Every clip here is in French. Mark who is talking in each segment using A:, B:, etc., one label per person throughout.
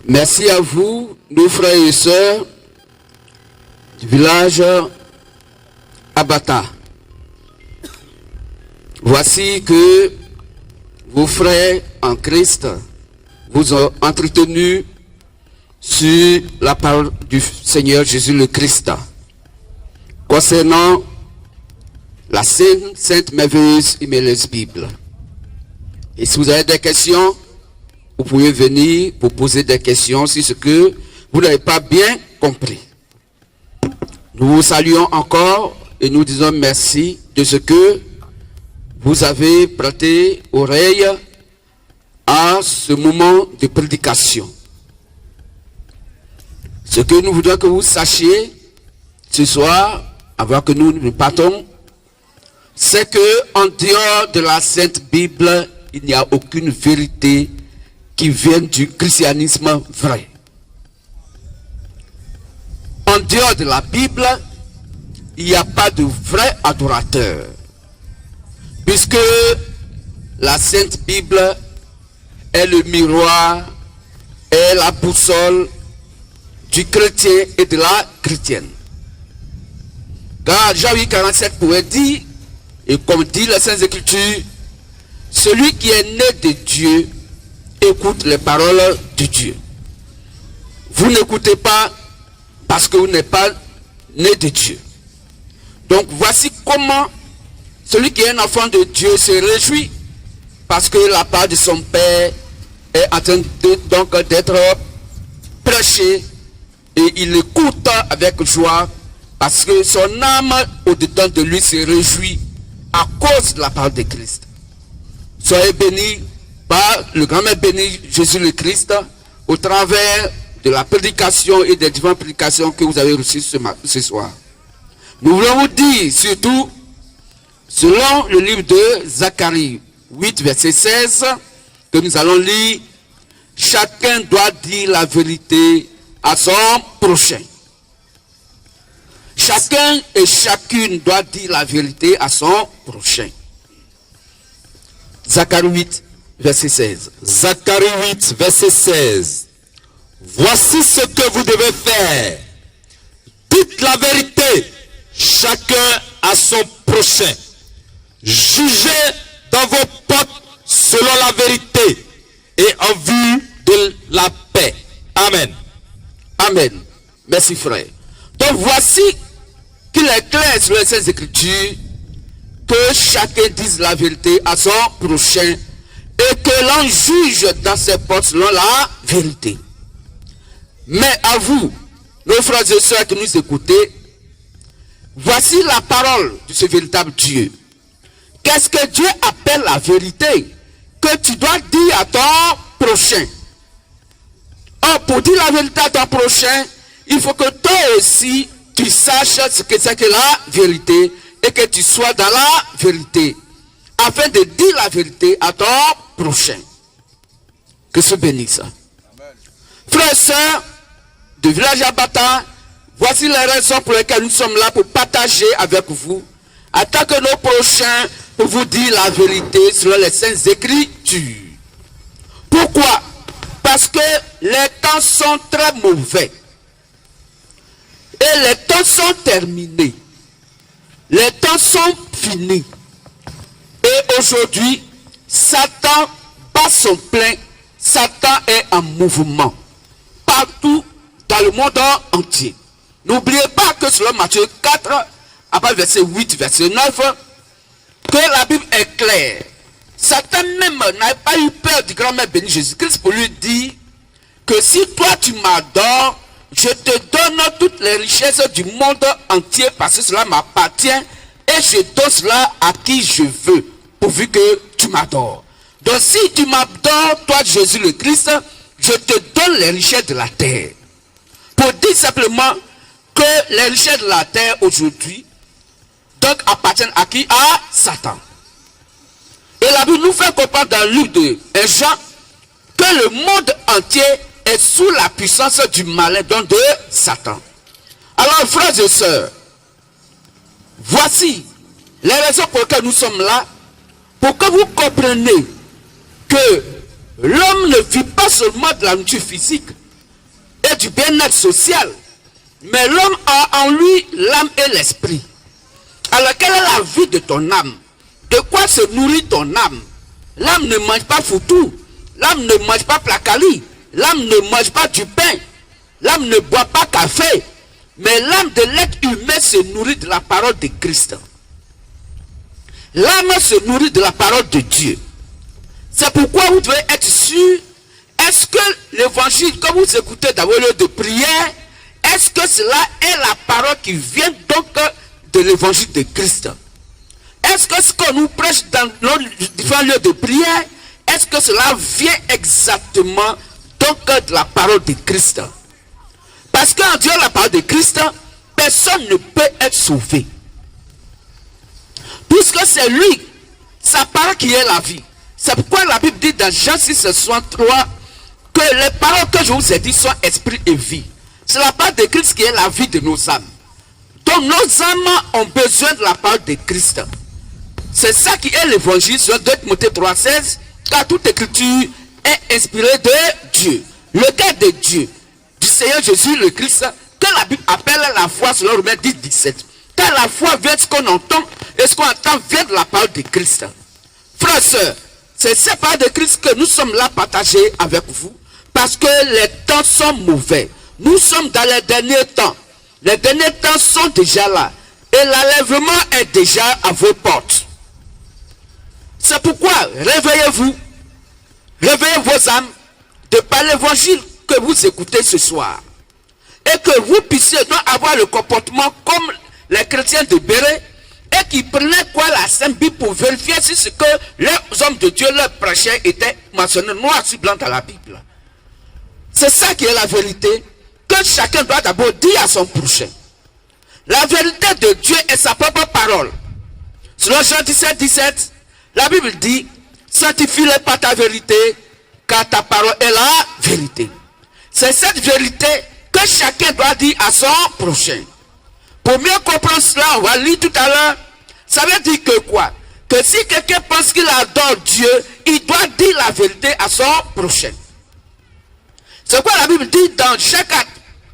A: Merci à vous, nos frères et sœurs du village Abata. Voici que vos frères en Christ vous ont entretenu sur la parole du Seigneur Jésus le Christ concernant la sainte, merveilleuse et merveilleuse Bible. Et si vous avez des questions, vous pouvez venir pour poser des questions sur ce que vous n'avez pas bien compris. Nous vous saluons encore et nous disons merci de ce que vous avez prêté oreille à ce moment de prédication. Ce que nous voudrions que vous sachiez ce soir, avant que nous partons, c'est que en dehors de la Sainte Bible, il n'y a aucune vérité qui vient du christianisme vrai. En dehors de la Bible, il n'y a pas de vrai adorateur. Puisque la Sainte Bible est le miroir, est la boussole du chrétien et de la chrétienne. Car Jean 8,47 pourrait dire, et comme dit la Sainte Écriture, celui qui est né de Dieu écoute les paroles de Dieu. Vous n'écoutez pas parce que vous n'êtes pas né de Dieu. Donc voici comment celui qui est un enfant de Dieu se réjouit parce que la part de son Père est en train d'être prêchée et il écoute avec joie parce que son âme au-dedans de lui se réjouit à cause de la parole de Christ. Soyez bénis par le grand-mère béni Jésus le Christ au travers de la prédication et des différentes prédications que vous avez reçues ce soir. Nous voulons vous dire surtout, selon le livre de Zacharie 8, verset 16, que nous allons lire, chacun doit dire la vérité à son prochain. Chacun et chacune doit dire la vérité à son prochain. Zacharie 8, verset 16.
B: Zacharie 8, verset 16. Voici ce que vous devez faire. Dites la vérité, chacun à son prochain. Jugez dans vos portes selon la vérité et en vue de la paix. Amen.
A: Amen. Merci frère. Donc voici qu'il est clair sur les Saintes Écritures que chacun dise la vérité à son prochain et que l'on juge dans ses portes selon la vérité. Mais à vous, nos frères et sœurs qui nous écoutez, voici la parole de ce véritable Dieu. Qu'est-ce que Dieu appelle la vérité? Que tu dois dire à ton prochain. Or, pour dire la vérité à ton prochain, il faut que toi aussi, tu saches ce que c'est que la vérité et que tu sois dans la vérité. Afin de dire la vérité à ton prochain. Que se bénisse. Frères et sœurs du village Abata, voici les raisons pour lesquelles nous sommes là pour partager avec vous, en tant que nos prochains, pour vous dire la vérité selon les Saintes Écritures. Pourquoi? Parce que les temps sont très mauvais. Et les temps sont terminés. Les temps sont finis. Et aujourd'hui, Satan bat son plein. Satan est en mouvement. Partout dans le monde entier. N'oubliez pas que selon Matthieu 4, après verset 8, verset 9, que la Bible est claire. Satan même n'a pas eu peur du grand-mère béni Jésus-Christ pour lui dire que si toi tu m'adores, je te donne toutes les richesses du monde entier parce que cela m'appartient et je donne cela à qui je veux pourvu que tu m'adores. Donc si tu m'adores, toi Jésus le Christ, je te donne les richesses de la terre. Pour dire simplement que les richesses de la terre aujourd'hui donc appartiennent à qui? À Satan. Et la Bible nous fait comprendre dans le livre de Jean que le monde entier est sous la puissance du malin, donc de Satan. Alors frères et sœurs, voici les raisons pour lesquelles nous sommes là, pour que vous compreniez que l'homme ne vit pas seulement de la nourriture physique, du bien-être social. Mais l'homme a en lui l'âme et l'esprit. Alors quelle est la vie de ton âme? De quoi se nourrit ton âme? L'âme ne mange pas foutou. L'âme ne mange pas placali. L'âme ne mange pas du pain. L'âme ne boit pas café. Mais l'âme de l'être humain se nourrit de la parole de Christ. L'âme se nourrit de la parole de Dieu. C'est pourquoi vous devez être sûr. Est-ce que l'évangile, quand vous écoutez dans vos lieux de prière, est-ce que cela est la parole qui vient donc de l'évangile de Christ? Est-ce que ce qu'on nous prêche dans nos différents lieux de prière, est-ce que cela vient exactement donc de la parole de Christ? Parce qu'en disant la parole de Christ, personne ne peut être sauvé. Puisque c'est lui, sa parole qui est la vie. C'est pourquoi la Bible dit dans Jean 6, 63 que les paroles que je vous ai dit sont esprit et vie. C'est la parole de Christ qui est la vie de nos âmes. Donc nos âmes ont besoin de la parole de Christ. C'est ça qui est l'évangile sur 2 Timothée 3,16, car toute écriture est inspirée de Dieu. Le cœur de Dieu, du Seigneur Jésus le Christ, que la Bible appelle la foi selon Romains 10, 17. Car la foi vient de ce qu'on entend, et ce qu'on entend vient de la parole de Christ. Frères et sœurs, c'est cette parole de Christ que nous sommes là partagés avec vous, parce que les temps sont mauvais. Nous sommes dans les derniers temps. Les derniers temps sont déjà là. Et l'enlèvement est déjà à vos portes. C'est pourquoi réveillez-vous. Réveillez vos âmes de par l'évangile que vous écoutez ce soir. Et que vous puissiez donc avoir le comportement comme les chrétiens de Béret, et qui prenaient quoi la Sainte Bible pour vérifier si ce que les hommes de Dieu leur prêchaient était mentionné noir sur blanc dans la Bible. C'est ça qui est la vérité, que chacun doit d'abord dire à son prochain. La vérité de Dieu est sa propre parole. Selon Jean 17, 17, la Bible dit, sanctifie-les par ta vérité, car ta parole est la vérité. C'est cette vérité que chacun doit dire à son prochain. Pour mieux comprendre cela, on va lire tout à l'heure. Ça veut dire que quoi? Que si quelqu'un pense qu'il adore Dieu, il doit dire la vérité à son prochain. C'est quoi la Bible dit dans Jean 4,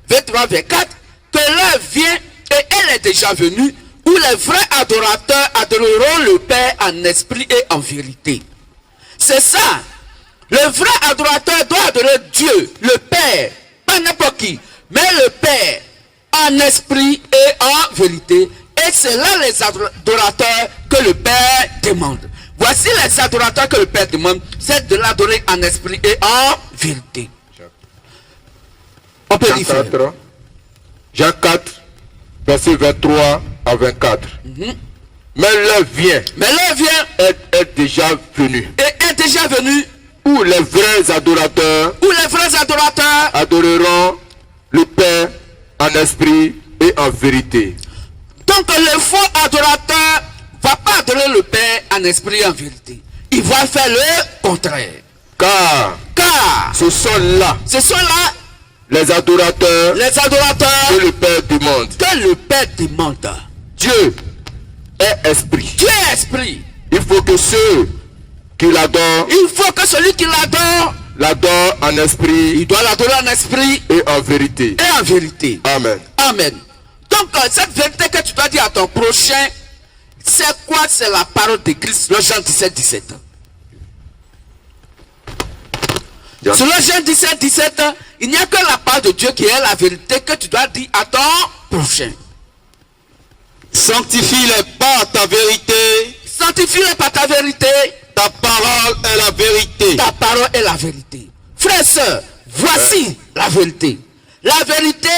A: 23, 24, que l'heure vient, et elle est déjà venue, où les vrais adorateurs adoreront le Père en esprit et en vérité. C'est ça. Le vrai adorateur doit adorer Dieu, le Père, pas n'importe qui, mais le Père en esprit et en vérité. Et c'est là les adorateurs que le Père demande. Voici les adorateurs que le Père demande, c'est de l'adorer en esprit et en vérité. On peut
C: Jean 4, Jean 4, verset 23 à 24. Mais l'heure vient.
A: Mais l'heure vient.
C: Est déjà venue.
A: Et est déjà venue.
C: Où les vrais adorateurs.
A: Où les vrais adorateurs
C: adoreront le Père en esprit et en vérité.
A: Donc le faux adorateur ne va pas adorer le Père en esprit et en vérité. Il va faire le contraire.
C: Car ce sont là les adorateurs que le Père demande.
A: Que le Père demande.
C: Dieu est esprit.
A: Dieu est esprit.
C: Il faut que ceux qui l'adorent.
A: Il faut que celui qui
C: l'adore en esprit.
A: Il doit l'adorer en esprit
C: et en vérité.
A: Et en vérité.
C: Amen.
A: Amen. Donc cette vérité que tu dois dire à ton prochain, c'est quoi? C'est la parole de Christ. Le Jean 17, 17. Sur le Jean 17, 17, il n'y a que la parole de Dieu qui est la vérité que tu dois dire à ton prochain.
B: Sanctifie-les par ta vérité.
A: Sanctifie-les par ta vérité.
B: Ta parole est la vérité.
A: Ta parole est la vérité. Frères et sœurs, voici la vérité. La vérité,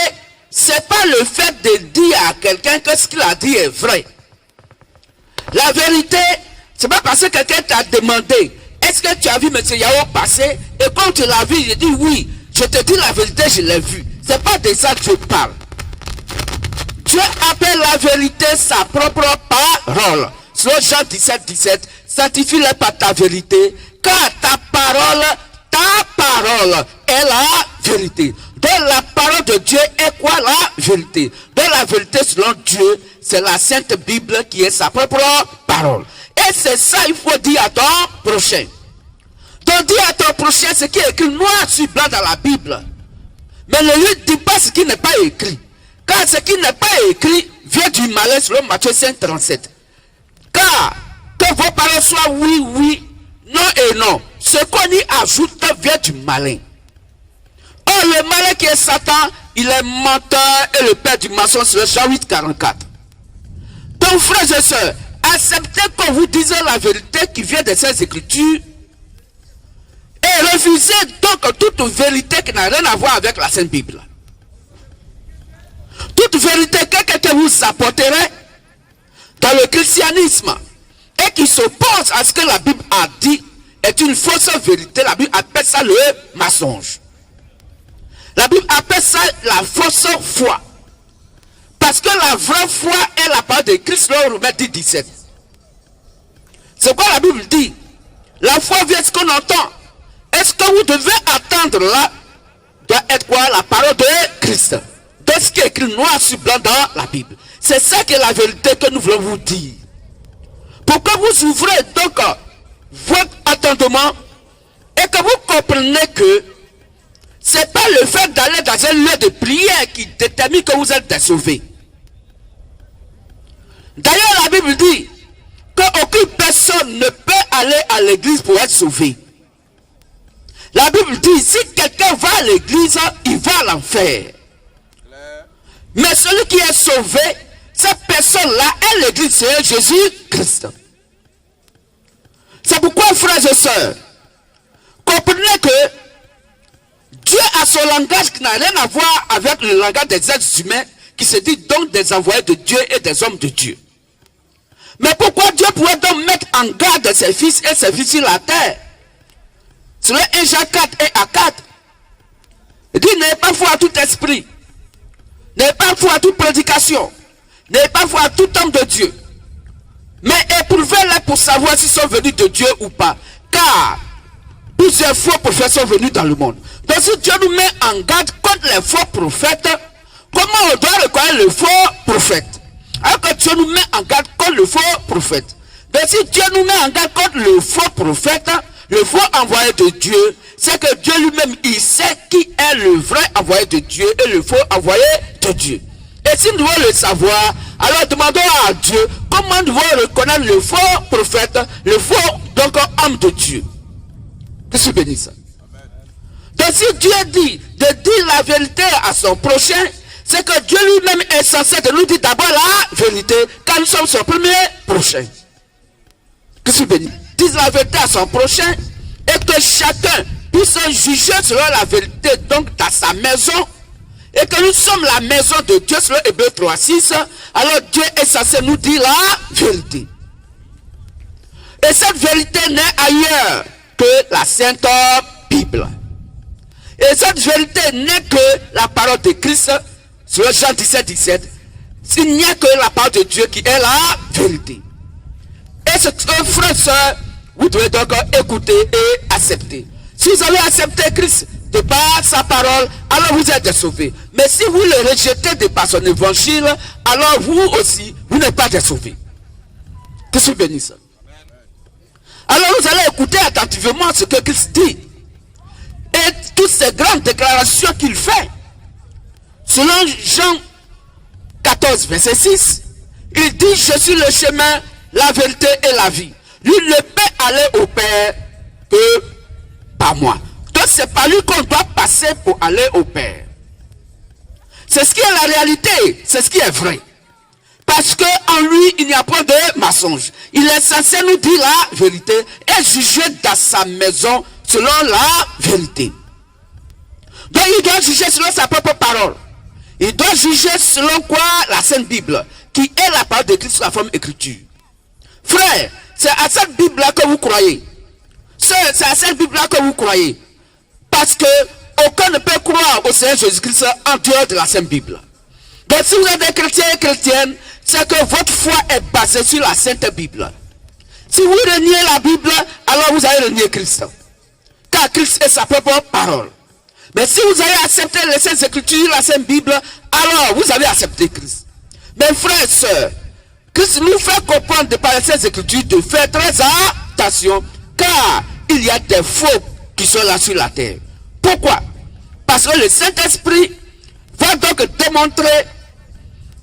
A: c'est pas le fait de dire à quelqu'un que ce qu'il a dit est vrai. La vérité, c'est pas parce que quelqu'un t'a demandé, est-ce que tu as vu M. Yao passer? Et quand tu l'as vu, il dit oui. Je te dis la vérité, je l'ai vu. C'est pas de ça que je parle. Dieu appelle la vérité sa propre parole. Selon Jean 17, 17, sanctifie-les par ta vérité, car ta parole est la vérité. Donc la parole de Dieu est quoi? La vérité. Donc la vérité selon Dieu, c'est la Sainte Bible qui est sa propre parole. Et c'est ça il faut dire à ton prochain. Donc dis à ton prochain ce qui est écrit noir sur blanc dans la Bible. Mais ne lui dis pas ce qui n'est pas écrit. Car ce qui n'est pas écrit vient du malin selon Matthieu 5, 37. Car que vos paroles soient oui, oui, non et non. Ce qu'on y ajoute vient du malin. Or, le malin qui est Satan, il est menteur et le père du mensonge, c'est Jean 8, 44. Donc, frères et sœurs, acceptez qu'on vous dise la vérité qui vient de ces Écritures et refusez donc toute vérité qui n'a rien à voir avec la Sainte Bible. Toute vérité que vous apporterez dans le christianisme et qui s'oppose à ce que la Bible a dit est une fausse vérité. La Bible appelle ça le mensonge. La Bible appelle ça la fausse foi. Parce que la vraie foi est la parole de Christ, dans Romains 10, 17. C'est quoi la Bible dit? La foi vient de ce qu'on entend. Est-ce que vous devez attendre là doit être quoi? La parole de Christ. De ce qui est écrit noir sur blanc dans la Bible. C'est ça qui est la vérité que nous voulons vous dire. Pour que vous ouvrez donc votre attendement et que vous compreniez que ce n'est pas le fait d'aller dans un lieu de prière qui détermine que vous êtes sauvés. D'ailleurs, la Bible dit qu'aucune personne ne peut aller à l'église pour être sauvé. La Bible dit, si quelqu'un va à l'église, il va à l'enfer. Mais celui qui est sauvé, cette personne-là est l'église, c'est Jésus-Christ. C'est pourquoi, frères et sœurs, comprenez que Dieu a son langage qui n'a rien à voir avec le langage des êtres humains, qui se dit donc des envoyés de Dieu et des hommes de Dieu. Mais pourquoi Dieu pourrait donc mettre en garde ses fils et ses filles sur la terre? Sur 1 Jean 4 et à 4. Il dit, n'ayez pas foi à tout esprit. N'ayez pas foi à toute prédication. N'ayez pas foi à tout homme de Dieu. Mais éprouvez-les pour savoir s'ils sont venus de Dieu ou pas. Car plusieurs faux prophètes sont venus dans le monde. Donc si Dieu nous met en garde contre les faux prophètes, comment on doit reconnaître le faux prophète? Alors que Dieu nous met en garde contre le faux prophète. Donc si Dieu nous met en garde contre le faux prophète, le faux envoyé de Dieu, c'est que Dieu lui-même, il sait qui est le vrai envoyé de Dieu et le faux envoyé de Dieu. Et si nous devons le savoir, alors demandons à Dieu comment nous devons reconnaître le faux prophète, le faux donc homme de Dieu. Que je bénisse ça. Donc si Dieu dit de dire la vérité à son prochain, c'est que Dieu lui-même est censé de nous dire d'abord la vérité, car nous sommes son premier prochain. Que je bénisse. Dise la vérité à son prochain et que chacun puisse juger selon la vérité donc dans sa maison et que nous sommes la maison de Dieu selon Hébreux 3:6. Alors Dieu est censé nous dire la vérité. Et cette vérité n'est ailleurs que la Sainte Bible. Et cette vérité n'est que la parole de Christ sur Jean 17, 17. Il n'y a que la parole de Dieu qui est la vérité. Et ce frère, soeur, vous devez donc écouter et accepter. Si vous avez accepté Christ de par sa parole, alors vous êtes sauvés. Mais si vous le rejetez de par son évangile, alors vous aussi, vous n'êtes pas sauvés. Que je bénisse. Alors vous allez écouter attentivement ce que Christ dit. Et toutes ces grandes déclarations qu'il fait. Selon Jean 14, verset 6, il dit, je suis le chemin, la vérité et la vie. Lui ne peut aller au Père que par moi. Donc c'est par lui qu'on doit passer pour aller au Père. C'est ce qui est la réalité, c'est ce qui est vrai. Parce qu'en lui, il n'y a pas de mensonge. Il est censé nous dire la vérité et juger dans sa maison selon la vérité. Donc il doit juger selon sa propre parole. Il doit juger selon quoi? La Sainte Bible, qui est la parole de Christ sous la forme écriture. Frère, c'est à cette Bible-là que vous croyez. C'est à cette Bible-là que vous croyez. Parce que aucun ne peut croire au Seigneur Jésus-Christ en dehors de la Sainte Bible. Donc si vous êtes des chrétiens et chrétiennes, c'est que votre foi est basée sur la Sainte Bible. Si vous reniez la Bible, alors vous allez renier Christ. Car Christ est sa propre parole. Mais si vous avez accepté les Saintes Écritures, la Sainte Bible, alors vous avez accepté Christ. Mes frères et sœurs, Christ nous fait comprendre de par les Saintes Écritures de faire très attention, car il y a des faux qui sont là sur la terre. Pourquoi? Parce que le Saint-Esprit va donc démontrer,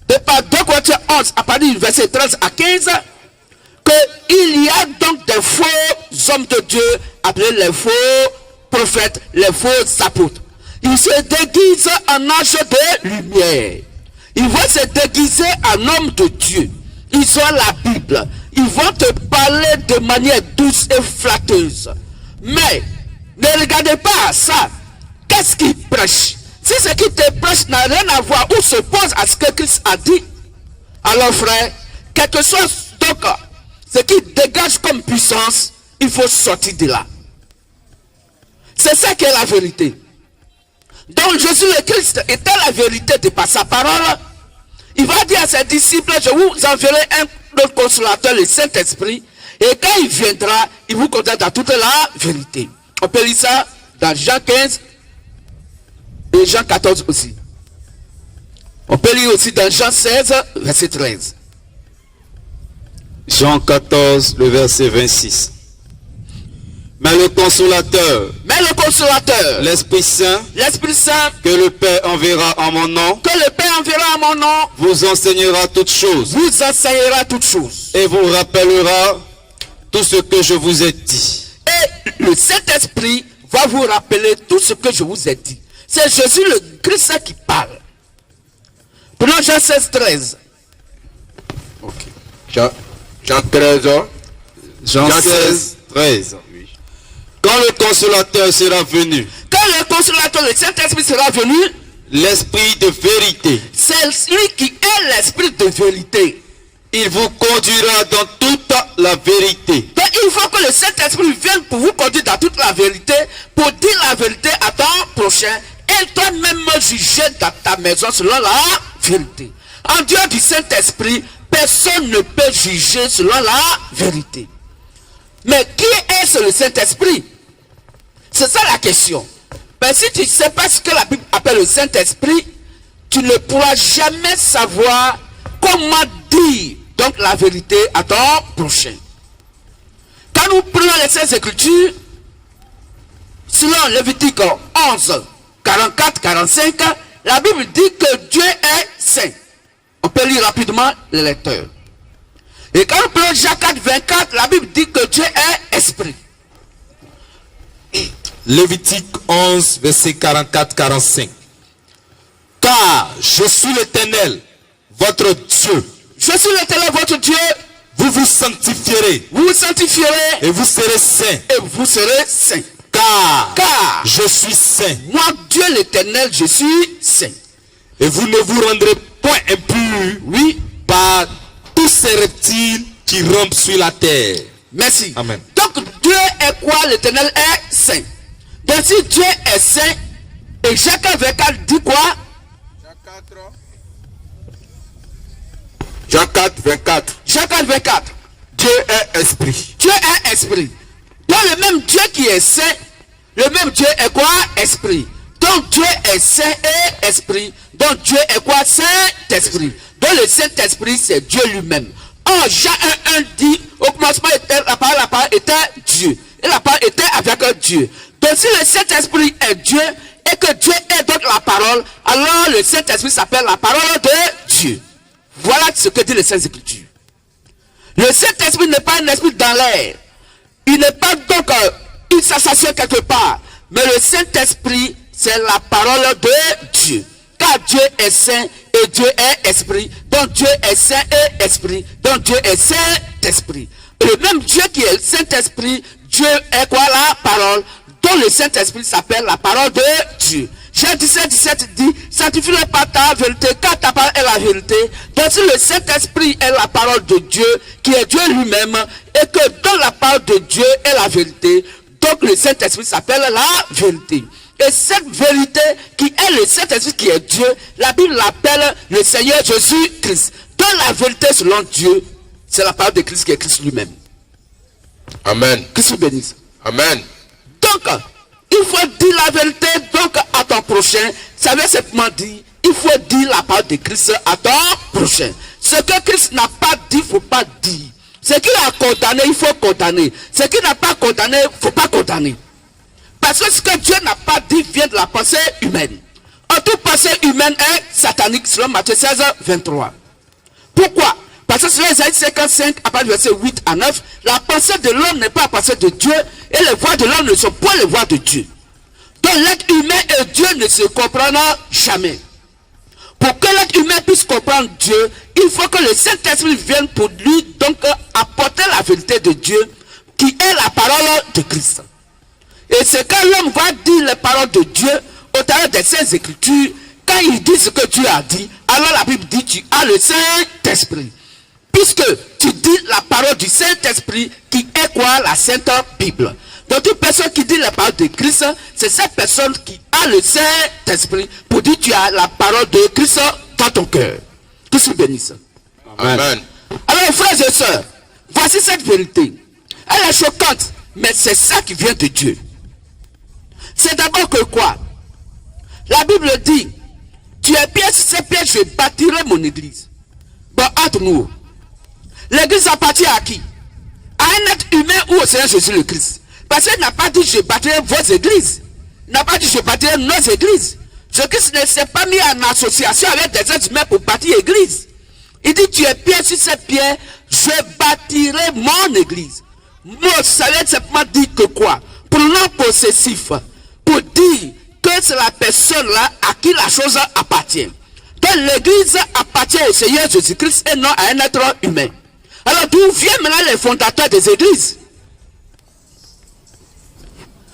A: de par 2 Corinthiens 11, à partir du verset 13 à 15, qu'il y a donc des faux hommes de Dieu, appelés les faux prophètes, les faux apôtres. Ils se déguisent en ange de lumière. Ils vont se déguiser en homme de Dieu. Ils ont la Bible. Ils vont te parler de manière douce et flatteuse. Mais ne regardez pas à ça. Qu'est-ce qu'ils prêchent? Si ce qui te prêche n'a rien à voir ou s'oppose à ce que Christ a dit, alors frère, quelque chose donc ce qui dégage comme puissance, il faut sortir de là. C'est ça qui est la vérité. Donc Jésus le Christ était la vérité de par sa parole. Il va dire à ses disciples, je vous enverrai un autre consolateur, le Saint-Esprit, et quand il viendra, il vous conduira dans toute la vérité. On peut lire ça dans Jean 15 et Jean 14 aussi. On peut lire aussi dans Jean 16, verset 13.
B: Jean 14, le verset 26. Mais le consolateur, l'Esprit Saint, que le Père enverra en mon nom, vous enseignera toutes choses, et vous rappellera tout ce que je vous ai dit.
A: Et le Saint-Esprit va vous rappeler tout ce que je vous ai dit. C'est Jésus le Christ qui parle. Prenons Jean 16, 13.
C: Ok. Jean 13.
B: Jean 16, 13. Oui. Quand le consolateur sera venu,
A: quand le consolateur, le Saint-Esprit sera venu,
B: l'Esprit de vérité,
A: c'est lui qui est l'Esprit de vérité.
B: Il vous conduira dans toute la vérité.
A: Donc il faut que le Saint-Esprit vienne pour vous conduire dans toute la vérité, pour dire la vérité à ton prochain, et toi-même juger dans ta maison selon la vérité. En dehors du Saint-Esprit, personne ne peut juger selon la vérité. Mais qui est le Saint-Esprit? C'est ça la question. Mais si tu ne sais pas ce que la Bible appelle le Saint-Esprit, tu ne pourras jamais savoir comment dire donc la vérité à ton prochain. Quand nous prenons les Saintes Écritures, selon Lévitique 11, 44, 45, la Bible dit que Dieu est saint. On peut lire rapidement les lecteurs. Et quand on prend Jean 4, 24, la Bible dit que Dieu est esprit.
B: Lévitique 11, verset 44-45. Car je suis l'Éternel, votre Dieu.
A: Je suis l'Éternel, votre Dieu.
B: Vous vous sanctifierez.
A: Vous vous sanctifierez.
B: Et vous serez saints.
A: Et vous serez saints.
B: Car je suis saint.
A: Moi, Dieu l'Éternel, je suis saint.
B: Et vous ne vous rendrez point impurs,
A: oui,
B: par tous ces reptiles qui rampent sur la terre.
A: Merci.
B: Amen.
A: Donc Dieu est quoi? L'Éternel est saint. Donc si Dieu est saint, et Jacques 24 dit quoi?
C: Jean 4, 24.
A: Jean 4, 24.
C: Dieu est esprit.
A: Dieu est esprit. Donc le même Dieu qui est saint, le même Dieu est quoi? Esprit. Donc Dieu est saint et esprit. Donc Dieu est quoi? Saint-Esprit. Donc le Saint-Esprit, c'est Dieu lui-même. Or, Jean 1, 1 dit, au commencement était la parole était Dieu. Et la parole était avec Dieu. Donc si le Saint-Esprit est Dieu, et que Dieu est donc la parole, alors le Saint-Esprit s'appelle la parole de Dieu. Voilà ce que dit les Saintes Écritures. Le Saint-Esprit n'est pas un esprit dans l'air. Il n'est pas donc une sensation quelque part. Mais le Saint-Esprit, c'est la parole de Dieu. Car Dieu est saint et Dieu est esprit. Donc Dieu est saint et esprit. Donc Dieu est Saint-Esprit. Et le même Dieu qui est Saint-Esprit, Dieu est quoi? La parole. Donc le Saint-Esprit s'appelle la parole de Dieu. Jean 17, 17 dit, sanctifie-le par ta vérité, car ta parole est la vérité. Donc si le Saint-Esprit est la parole de Dieu, qui est Dieu lui-même, et que dans la parole de Dieu est la vérité, donc le Saint-Esprit s'appelle la vérité. Et cette vérité qui est le Saint-Esprit qui est Dieu, la Bible l'appelle le Seigneur Jésus-Christ. Dans la vérité selon Dieu, c'est la parole de Christ qui est Christ lui-même.
C: Amen.
A: Christ vous bénisse.
C: Amen.
A: Donc, il faut dire la vérité donc à ton prochain. Ça veut simplement dire, il faut dire la parole de Christ à ton prochain. Ce que Christ n'a pas dit, il ne faut pas dire. Ce qu'il a condamné, il faut condamner. Ce qu'il n'a pas condamné, il ne faut pas condamner. Parce que ce que Dieu n'a pas dit vient de la pensée humaine. En toute pensée humaine est satanique, selon Matthieu 16, 23. Pourquoi? Parce que selon Isaïe 55, à partir du verset 8 à 9, la pensée de l'homme n'est pas la pensée de Dieu, et les voies de l'homme ne sont pas les voies de Dieu. Donc l'être humain et Dieu ne se comprennent jamais. Pour que l'être humain puisse comprendre Dieu, il faut que le Saint-Esprit vienne pour lui donc apporter la vérité de Dieu, qui est la parole de Christ. Et c'est quand l'homme va dire les paroles de Dieu au travers des Saintes Écritures, quand il dit ce que Dieu a dit, alors la Bible dit tu as le Saint-Esprit. Puisque tu dis la parole du Saint-Esprit qui est quoi? La Sainte Bible. Donc toute personne qui dit la parole de Christ, c'est cette personne qui a le Saint-Esprit pour dire tu as la parole de Christ dans ton cœur. Que se bénisse.
C: Amen.
A: Alors frères et sœurs, voici cette vérité. Elle est choquante, mais c'est ça qui vient de Dieu. C'est d'abord que quoi? La Bible dit, tu es pierre sur ces pierres, je bâtirai mon église. Bon, entre nous, l'église appartient à qui? À un être humain ou au Seigneur Jésus le Christ? Parce qu'il n'a pas dit je bâtirai vos églises. Il n'a pas dit je bâtirai nos églises. Jésus-Christ ne s'est pas mis en association avec des êtres humains pour bâtir l'église. Il dit tu es pierre sur cette pierre, je bâtirai mon église. Moi, ça veut simplement dire que quoi? Pronom possessif. Pour dire que c'est la personne là à qui la chose appartient. Donc l'église appartient au Seigneur Jésus-Christ et non à un être humain. Alors d'où viennent maintenant les fondateurs des églises?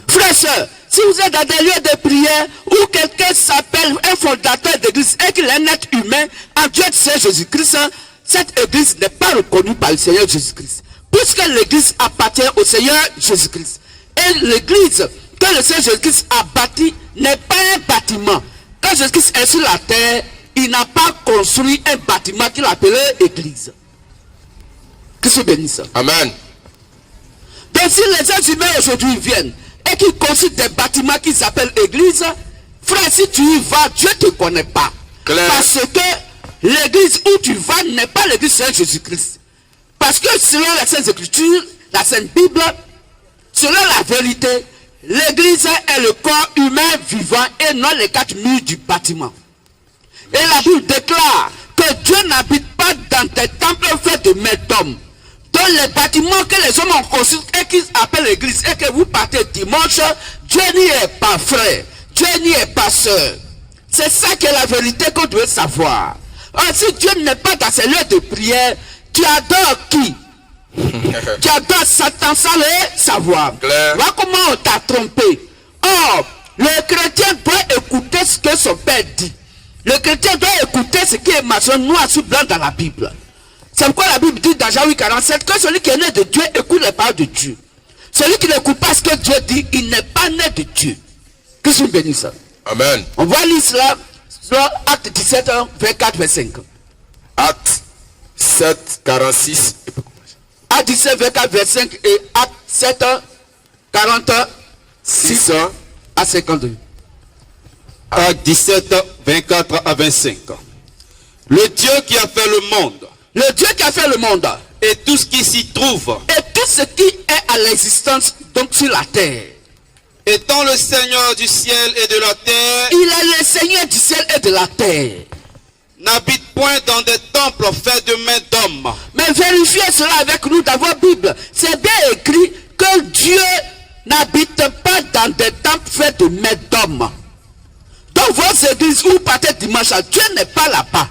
A: Frères et sœurs, si vous êtes dans des lieux de prière où quelqu'un s'appelle un fondateur d'église et qu'il est un être humain, en Dieu de Seigneur Jésus-Christ, cette église n'est pas reconnue par le Seigneur Jésus-Christ. Puisque l'église appartient au Seigneur Jésus-Christ. Et l'église que le Seigneur Jésus-Christ a bâti n'est pas un bâtiment. Quand Jésus-Christ est sur la terre, il n'a pas construit un bâtiment qu'il appelait église. Que se bénisse.
C: Amen.
A: Donc si les êtres humains aujourd'hui viennent et qu'ils construisent des bâtiments qui s'appellent église, frère, si tu y vas, Dieu ne te connaît pas.
C: Claire.
A: Parce que l'église où tu vas n'est pas l'église du Seigneur Jésus-Christ. Parce que selon la Sainte Écriture, la Sainte Bible, selon la vérité, l'église est le corps humain vivant et non les 4 murs du bâtiment. Et la Bible déclare que Dieu n'habite pas dans des temples faits de mains d'hommes. Dans les bâtiments que les hommes ont construits et qu'ils appellent l'église et que vous partez dimanche, Dieu n'y est pas frère, Dieu n'y est pas soeur. C'est ça qui est la vérité qu'on doit savoir. Alors, si Dieu n'est pas dans ces lieux de prière, tu adores qui? Tu adores Satan sans le savoir. Voilà comment on t'a trompé. Or, le chrétien doit écouter ce que son père dit. Le chrétien doit écouter ce qui est marqué noir sur blanc dans la Bible. C'est pourquoi la Bible dit dans Jean 8,47 que celui qui est né de Dieu écoute les paroles de Dieu. Celui qui n'écoute pas ce que Dieu dit, il n'est pas né de Dieu. Que je bénisse.
C: Amen.
A: On va lire cela sur Acte 17, 24, 25.
C: Acte 7, 46.
A: Acte 17, 24, 25 et Acte 7, 46 à 52.
B: Acte 17, 24 à 25. Le Dieu qui a fait le monde.
A: Le Dieu qui a fait le monde.
B: Et tout ce qui s'y trouve.
A: Et tout ce qui est à l'existence donc sur la terre.
B: Étant le Seigneur du ciel et de la terre.
A: Il est le Seigneur du ciel et de la terre.
B: N'habite point dans des temples faits de mains d'hommes.
A: Mais vérifiez cela avec nous dans votre Bible. C'est bien écrit que Dieu n'habite pas dans des temples faits de mains d'hommes. Dans vos églises où vous partez dimanche, Dieu n'est pas là-bas.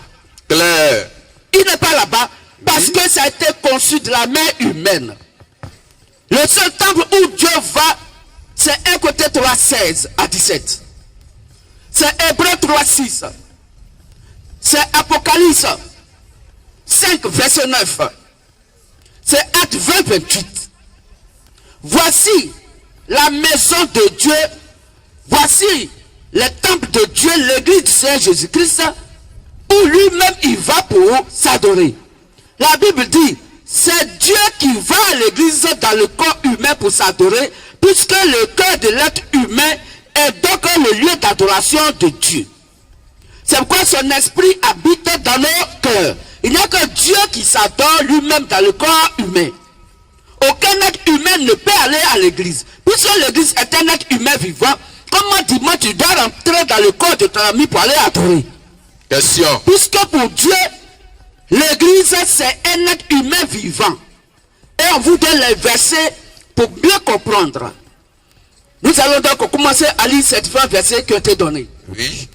C: Claire.
A: Il n'est pas là-bas parce que ça a été conçu de la main humaine. Le seul temple où Dieu va, c'est 1 Corinthiens 3, 16 à 17. C'est Hébreux 3, 6. C'est Apocalypse 5, verset 9. C'est Acte 20, 28. Voici la maison de Dieu. Voici le temple de Dieu, l'église du Seigneur Jésus-Christ, où lui-même il va pour s'adorer. La Bible dit, c'est Dieu qui va à l'église dans le corps humain pour s'adorer, puisque le cœur de l'être humain est donc le lieu d'adoration de Dieu. C'est pourquoi son esprit habite dans nos cœurs. Il n'y a que Dieu qui s'adore lui-même dans le corps humain. aucun être humain ne peut aller à l'église. Puisque l'église est un être humain vivant, comment dimanche tu dois rentrer dans le corps de ton ami pour aller adorer?
C: Question.
A: Puisque pour Dieu, l'église c'est un être humain vivant. Et on vous donne les versets pour bien comprendre. Nous allons donc commencer à lire ces différents versets qui ont été donnés.
C: Oui.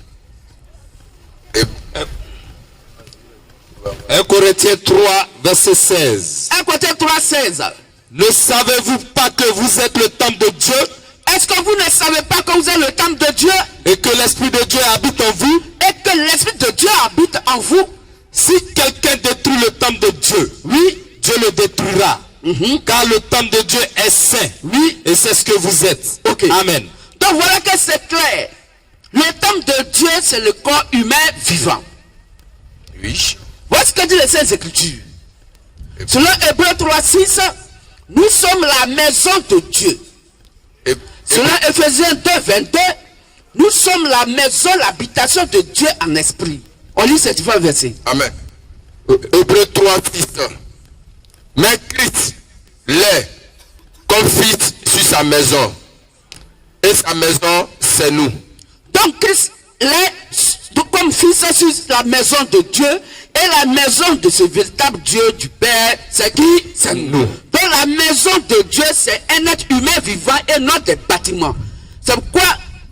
B: 1 Corinthiens 3, verset 16.
A: 1 Corinthiens 3, 16.
B: Ne savez-vous pas que vous êtes le temple de Dieu
A: Est-ce que vous ne savez pas que vous êtes le temple de Dieu
B: et que l'Esprit de Dieu habite en vous?
A: et que l'Esprit de Dieu habite en vous?
B: Si quelqu'un détruit le temple de Dieu,
A: Oui.
B: Dieu le détruira. Car le temple de Dieu est saint.
A: Oui.
B: Et c'est ce que vous êtes.
A: Ok.
B: Amen.
A: Donc voilà que c'est clair. Le temple de Dieu, c'est le corps humain vivant.
C: Oui.
A: Voilà ce que dit les Saintes Écritures. Selon Hébreux 3, 6, nous sommes la maison de Dieu.
C: Et,
A: Selon Ephésiens 2, 22, nous sommes la maison, l'habitation de Dieu en esprit. On lit ces différents versets.
C: Amen. Hébreux 3, 6. Mais Christ l'est comme fils sur sa maison. Et sa maison, c'est nous.
A: Donc Christ l'est comme fils sur la maison de Dieu, et la maison de ce véritable Dieu du Père, c'est qui? C'est nous. Donc la maison de Dieu, c'est un être humain vivant et non des bâtiments. C'est pourquoi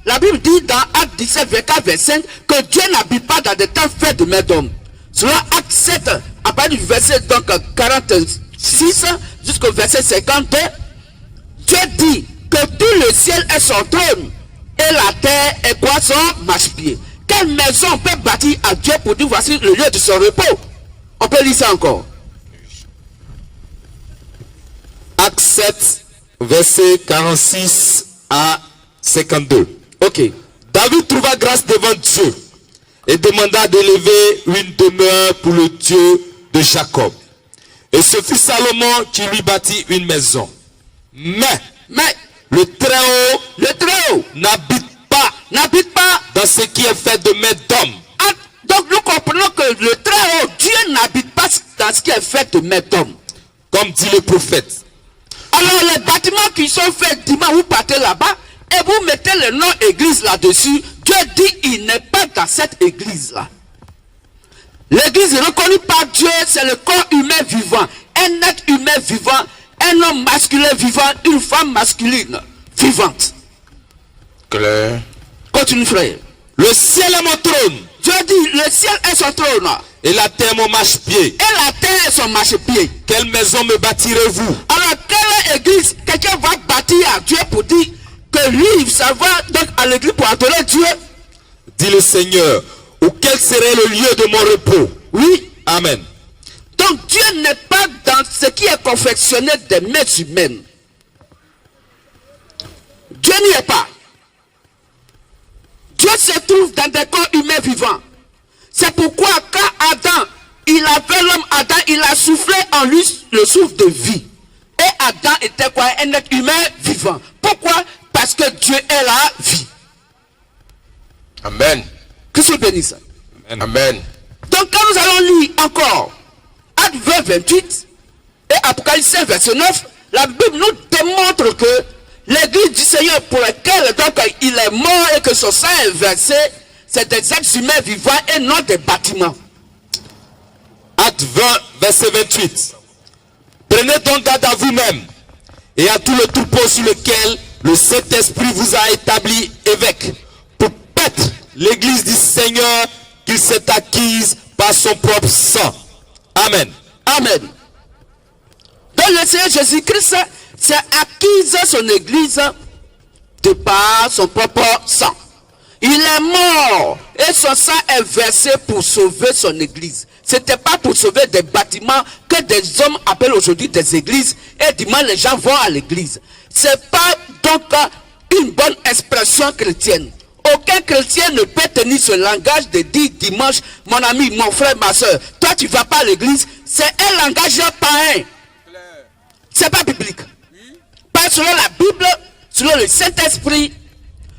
A: la Bible dit dans Acte 17, verset 5, que Dieu n'habite pas dans des temps faits de main d'homme. Selon Acte 7, à partir du verset donc 46 jusqu'au verset 52, Dieu dit que tout le ciel est son trône et la terre est quoi? Son marchepied. Quelle maison on peut bâtir à Dieu pour dire voici le lieu de son repos? On peut lire ça encore.
B: Acte 7, verset 46 à 52.
A: Ok.
B: David trouva grâce devant Dieu et demanda d'élever une demeure pour le Dieu de Jacob. Et ce fut Salomon qui lui bâtit une maison. Mais le Très-Haut n'habite pas dans ce qui est fait de main d'homme.
A: Ah, donc nous comprenons que le Très-Haut, Dieu n'habite pas dans ce qui est fait de main d'homme.
B: Comme dit le prophète.
A: Alors les bâtiments qui sont faits dimanche, vous partez là-bas et vous mettez le nom église là-dessus. Dieu dit il n'est pas dans cette église-là. L'église reconnue par Dieu, c'est le corps humain vivant. Un être humain vivant, un homme masculin vivant, une femme masculine vivante.
C: Claire.
A: Continue frère.
B: Le ciel est mon trône
A: Dieu dit le ciel est son trône
B: et la terre mon marchepied.
A: et la terre est son marchepied.
B: Quelle maison me bâtirez-vous?
A: Alors quelle église quelqu'un va bâtir à Dieu pour dire que lui ça va donc à l'église pour adorer Dieu?
B: Dit le Seigneur. Ou quel serait le lieu de mon repos?
A: Oui.
B: Amen.
A: Donc Dieu n'est pas dans ce qui est confectionné des mains humaines. Dieu n'y est pas. Dieu se trouve dans des corps humains vivants. C'est pourquoi quand Adam, il avait l'homme Adam, il a soufflé en lui le souffle de vie. Et Adam était quoi? Un être humain vivant. Pourquoi? Parce que Dieu est la vie.
C: Amen.
A: Que se bénisse.
C: Amen.
A: Donc quand nous allons lire encore Acte 20, 28 et Apocalypse 5, verset 9, la Bible nous démontre que l'église du Seigneur pour laquelle donc il est mort et que son sang est versé, c'est des êtres humains vivants et non des bâtiments.
B: Acte 20, verset 28. Prenez donc garde à vous-même et à tout le troupeau sur lequel le Saint-Esprit vous a établi évêque pour paître l'église du Seigneur qu'il s'est acquise par son propre sang. Amen.
A: Amen. Donc le Seigneur Jésus-Christ s'est acquise son église de par son propre sang. Il est mort et son sang est versé pour sauver son église. Ce n'était pas pour sauver des bâtiments que des hommes appellent aujourd'hui des églises et dimanche les gens vont à l'église. Ce n'est pas donc une bonne expression chrétienne. Aucun chrétien ne peut tenir ce langage de dire dimanche, mon ami, mon frère, ma soeur, toi tu ne vas pas à l'église. C'est un langage païen. Ce n'est pas biblique. Pas selon la Bible, selon le Saint-Esprit,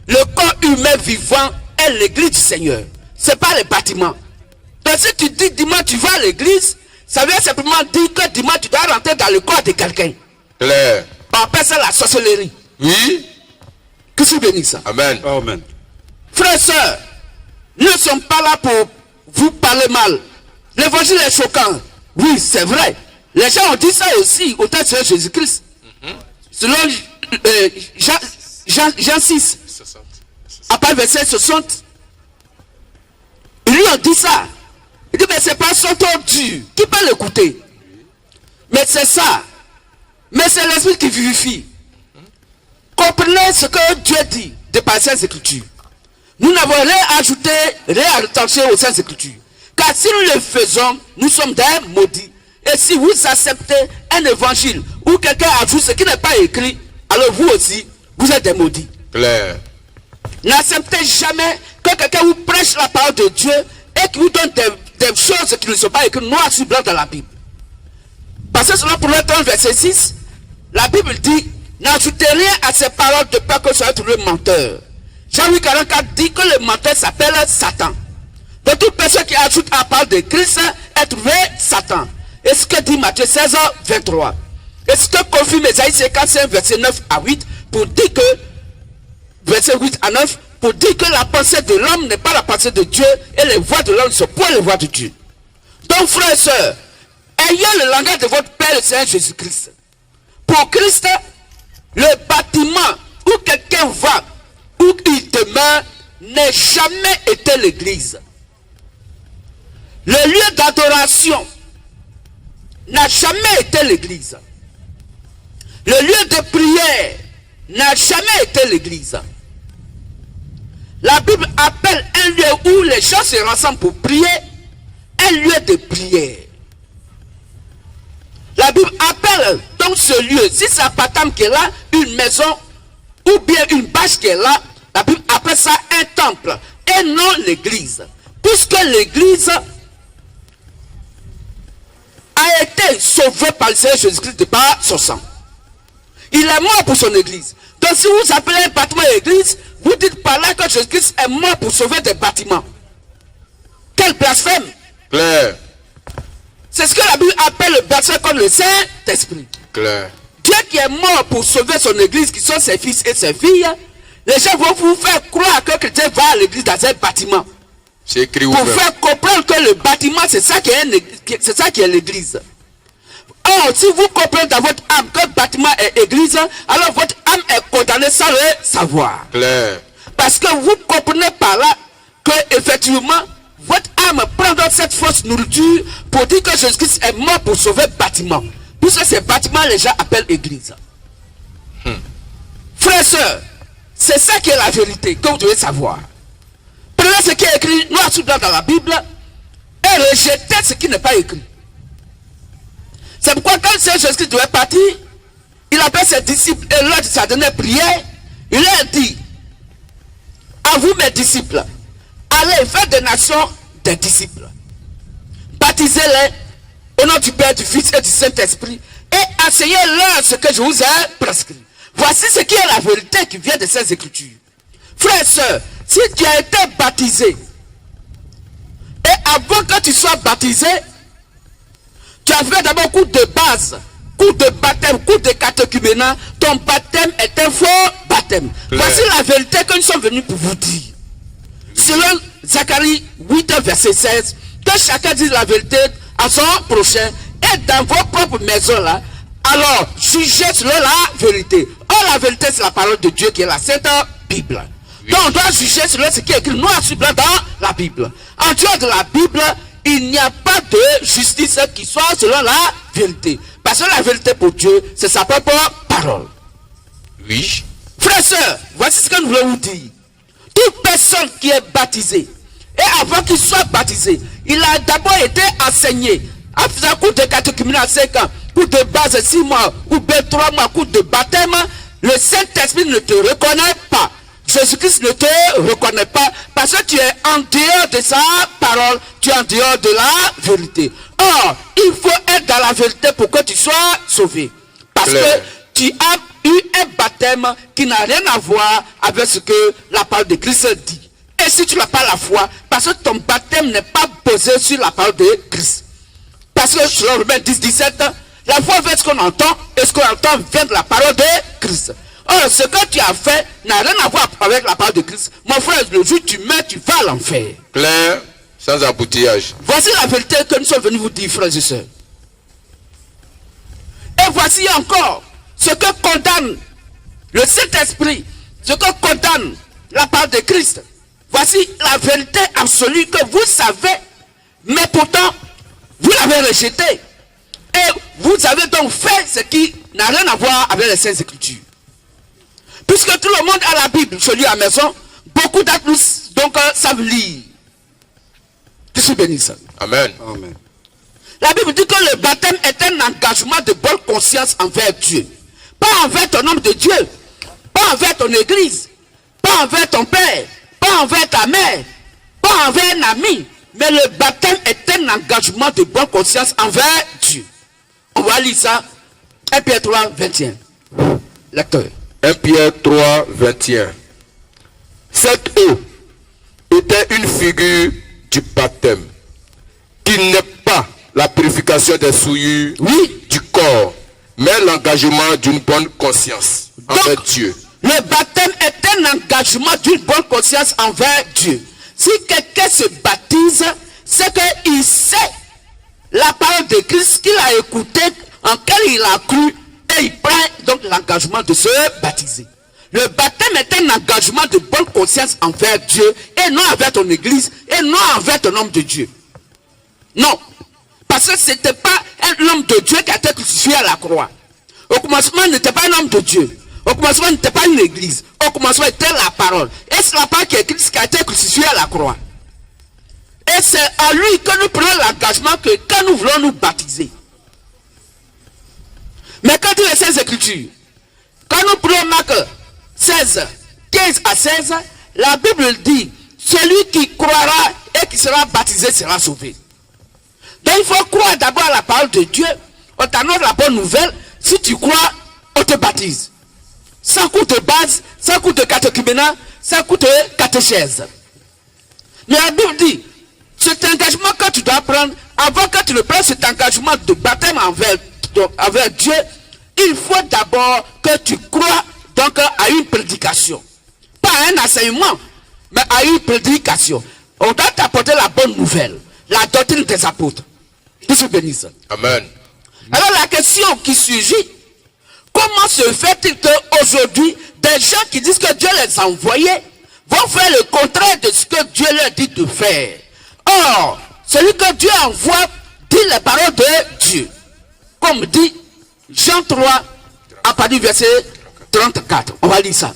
A: le corps humain vivant est l'église du Seigneur. Ce n'est pas les bâtiments. Donc si tu dis dimanche tu vas à l'église, ça veut simplement dire que dimanche tu dois rentrer dans le corps de quelqu'un.
C: Clair.
A: On appelle ça la sorcellerie.
C: Oui.
A: Que c'est béni ça.
C: Amen.
B: Amen.
A: Frères et sœurs, nous ne sommes pas là pour vous parler mal. L'évangile est choquant. Oui, c'est vrai. Les gens ont dit ça aussi au temps de Jésus-Christ. Selon Jean 6, après verset 60, ils lui ont dit ça. Il dit, mais c'est pas son ton dur. Qui peut l'écouter? Mais c'est ça. Mais c'est l'esprit qui vivifie. Comprenez ce que Dieu dit de par ces Écritures. Nous n'avons rien ajouté, rien à retrancher aux Saintes Écritures. Car si nous le faisons, nous sommes des maudits. Et si vous acceptez un évangile où quelqu'un ajoute ce qui n'est pas écrit, alors vous aussi, vous êtes des maudits.
C: Clair.
A: N'acceptez jamais que quelqu'un vous prêche la parole de Dieu et qui vous donne des choses qui ne sont pas écrites noir sur blanc dans la Bible. Parce que selon Proverbe 30, verset 6, la Bible dit, n'ajoutez rien à ces paroles de peur que vous soyez trouvé menteur. Jean 44 dit que le menteur s'appelle Satan. Donc toute personne qui ajoute à la parole de Christ est trouvé Satan. Et ce que dit Matthieu 16, 23. Et ce que confirme Ésaïe 55, verset 9 à 8, pour dire que, verset 8 à 9, pour dire que la pensée de l'homme n'est pas la pensée de Dieu, et les voies de l'homme ne sont pas les voies de Dieu. Donc frères et sœurs, ayez le langage de votre Père, le Seigneur Jésus-Christ. Pour Christ, le bâtiment où quelqu'un va, où il demeure, n'a jamais été l'église. Le lieu d'adoration n'a jamais été l'église. Le lieu de prière n'a jamais été l'église. La Bible appelle un lieu où les gens se rassemblent pour prier un lieu de prière. La Bible appelle donc ce lieu, si c'est un Patam qui est là, une maison ou bien une bâche qui est là, la Bible appelle ça un temple et non l'église. Puisque l'église a été sauvé par le Seigneur Jésus-Christ de par son sang. Il est mort pour son église. Donc si vous appelez un bâtiment église, vous dites par là que Jésus-Christ est mort pour sauver des bâtiments. Quel blasphème!
C: Clair.
A: C'est ce que la Bible appelle le blasphème comme le Saint-Esprit.
C: Clair.
A: Dieu qui est mort pour sauver son église, qui sont ses fils et ses filles, les gens vont vous faire croire que Dieu va à l'église dans un bâtiment.
C: C'est écrit
A: Pour
C: ouvert.
A: faire comprendre que le bâtiment, c'est ça qui est l'église. Or, si vous comprenez dans votre âme que le bâtiment est église, alors votre âme est condamnée sans le savoir.
C: Clair.
A: Parce que vous comprenez par là que effectivement, votre âme prend donc cette fausse nourriture pour dire que Jésus-Christ est mort pour sauver le bâtiment. Puisque ces bâtiments, les gens appellent église. Frères et sœurs, c'est ça qui est la vérité que vous devez savoir. Prenez ce qui est écrit noir sur blanc dans la Bible et rejetez ce qui n'est pas écrit. C'est pourquoi quand le Seigneur Jésus-Christ devait partir, il appelle ses disciples et lors de sa dernière prière, il leur dit, à vous mes disciples, allez faire des nations des disciples. Baptisez-les au nom du Père, du Fils et du Saint-Esprit et enseignez-leur ce que je vous ai prescrit. Voici ce qui est la vérité qui vient de ces Écritures. Frères et sœurs, si tu as été baptisé et avant que tu sois baptisé, tu as fait d'abord cours de base, cours de baptême, cours de catéchuménat, ton baptême est un faux baptême. Voici la vérité que nous sommes venus pour vous dire. Selon Zacharie 8, verset 16, que chacun dise la vérité à son prochain et dans vos propres maisons là, alors jugez selon la vérité. Or la vérité c'est la parole de Dieu qui est la Sainte Bible. Oui. Donc on doit juger selon ce qui est écrit noir sur blanc dans la Bible. En dehors de la Bible, il n'y a pas de justice qui soit selon la vérité. Parce que la vérité pour Dieu, c'est sa propre parole.
C: Oui.
A: Frères et sœurs, voici ce que nous voulons vous dire. Toute personne qui est baptisée, et avant qu'il soit baptisé, il a d'abord été enseigné. En faisant cours de catéchuménat 5 ans, cours de base 6 mois, ou bien 3 mois, cours de baptême, le Saint-Esprit ne te reconnaît pas. Jésus-Christ ne te reconnaît pas parce que tu es en dehors de sa parole, tu es en dehors de la vérité. Or, il faut être dans la vérité pour que tu sois sauvé. Parce que tu as eu un baptême qui n'a rien à voir avec ce que la parole de Christ dit. Et si tu n'as pas la foi, parce que ton baptême n'est pas posé sur la parole de Christ. Parce que selon Romains 10, 17, La foi vient de ce qu'on entend, et ce qu'on entend vient de la parole de Christ. Or, ce que tu as fait n'a rien à voir avec la parole de Christ. Mon frère, le jour où tu meurs, tu vas à l'enfer.
C: Clair, sans aboutillage.
A: Voici la vérité que nous sommes venus vous dire, frères et sœurs. Et voici encore ce que condamne le Saint-Esprit, ce que condamne la parole de Christ. Voici la vérité absolue que vous savez, mais pourtant, vous l'avez rejeté. Et vous avez donc fait ce qui n'a rien à voir avec les Saintes Écritures. Puisque tout le monde a la Bible chez lui à la maison, beaucoup d'entre nous donc savent lire. Que je bénisse.
C: Amen.
B: Amen.
A: La Bible dit que le baptême est un engagement de bonne conscience envers Dieu. Pas envers ton homme de Dieu, pas envers ton église, pas envers ton père, pas envers ta mère, pas envers un ami. Mais le baptême est un engagement de bonne conscience envers Dieu. On va lire ça. 1 Pierre 3, 21. Lecteur.
C: 1 Pierre 3, 21. Cette eau était une figure du baptême, qui n'est pas la purification des souillures du corps, mais l'engagement d'une bonne conscience envers Dieu.
A: Le baptême est un engagement d'une bonne conscience envers Dieu. Si quelqu'un se baptise, c'est qu'il sait la parole de Christ qu'il a écouté, en quel il a cru, et il prend donc l'engagement de se baptiser. Le baptême est un engagement de bonne conscience envers Dieu, et non envers ton église, et non envers ton homme de Dieu. Non. Parce que ce n'était pas un homme de Dieu qui a été crucifié à la croix. Au commencement, il n'était pas un homme de Dieu. Au commencement, il n'était pas une église. Au commencement, c'était la parole. Et c'est la parole qui est Christ qui a été crucifié à la croix. Et c'est à lui que nous prenons l'engagement que quand nous voulons nous baptiser. Mais quand il est 16 Écritures, quand nous prenons Marc 16, 15 à 16, la Bible dit, celui qui croira et qui sera baptisé sera sauvé. Donc il faut croire d'abord à la parole de Dieu. On t'annonce la bonne nouvelle. Si tu crois, on te baptise. Sans coût de base, sans coût de catéchuménat, sans coût de catéchèse. Mais la Bible dit, cet engagement que tu dois prendre, avant que tu ne prennes cet engagement de baptême envers Dieu, il faut d'abord que tu crois donc à une prédication. Pas à un enseignement, mais à une prédication. On doit t'apporter la bonne nouvelle, la doctrine des apôtres. Dieu se bénisse.
C: Amen.
A: Alors la question qui surgit, comment se fait-il qu'aujourd'hui, des gens qui disent que Dieu les a envoyés vont faire le contraire de ce que Dieu leur dit de faire? Or, celui que Dieu envoie dit les paroles de Dieu. Comme dit Jean 3, à partir du verset 34. On va lire ça.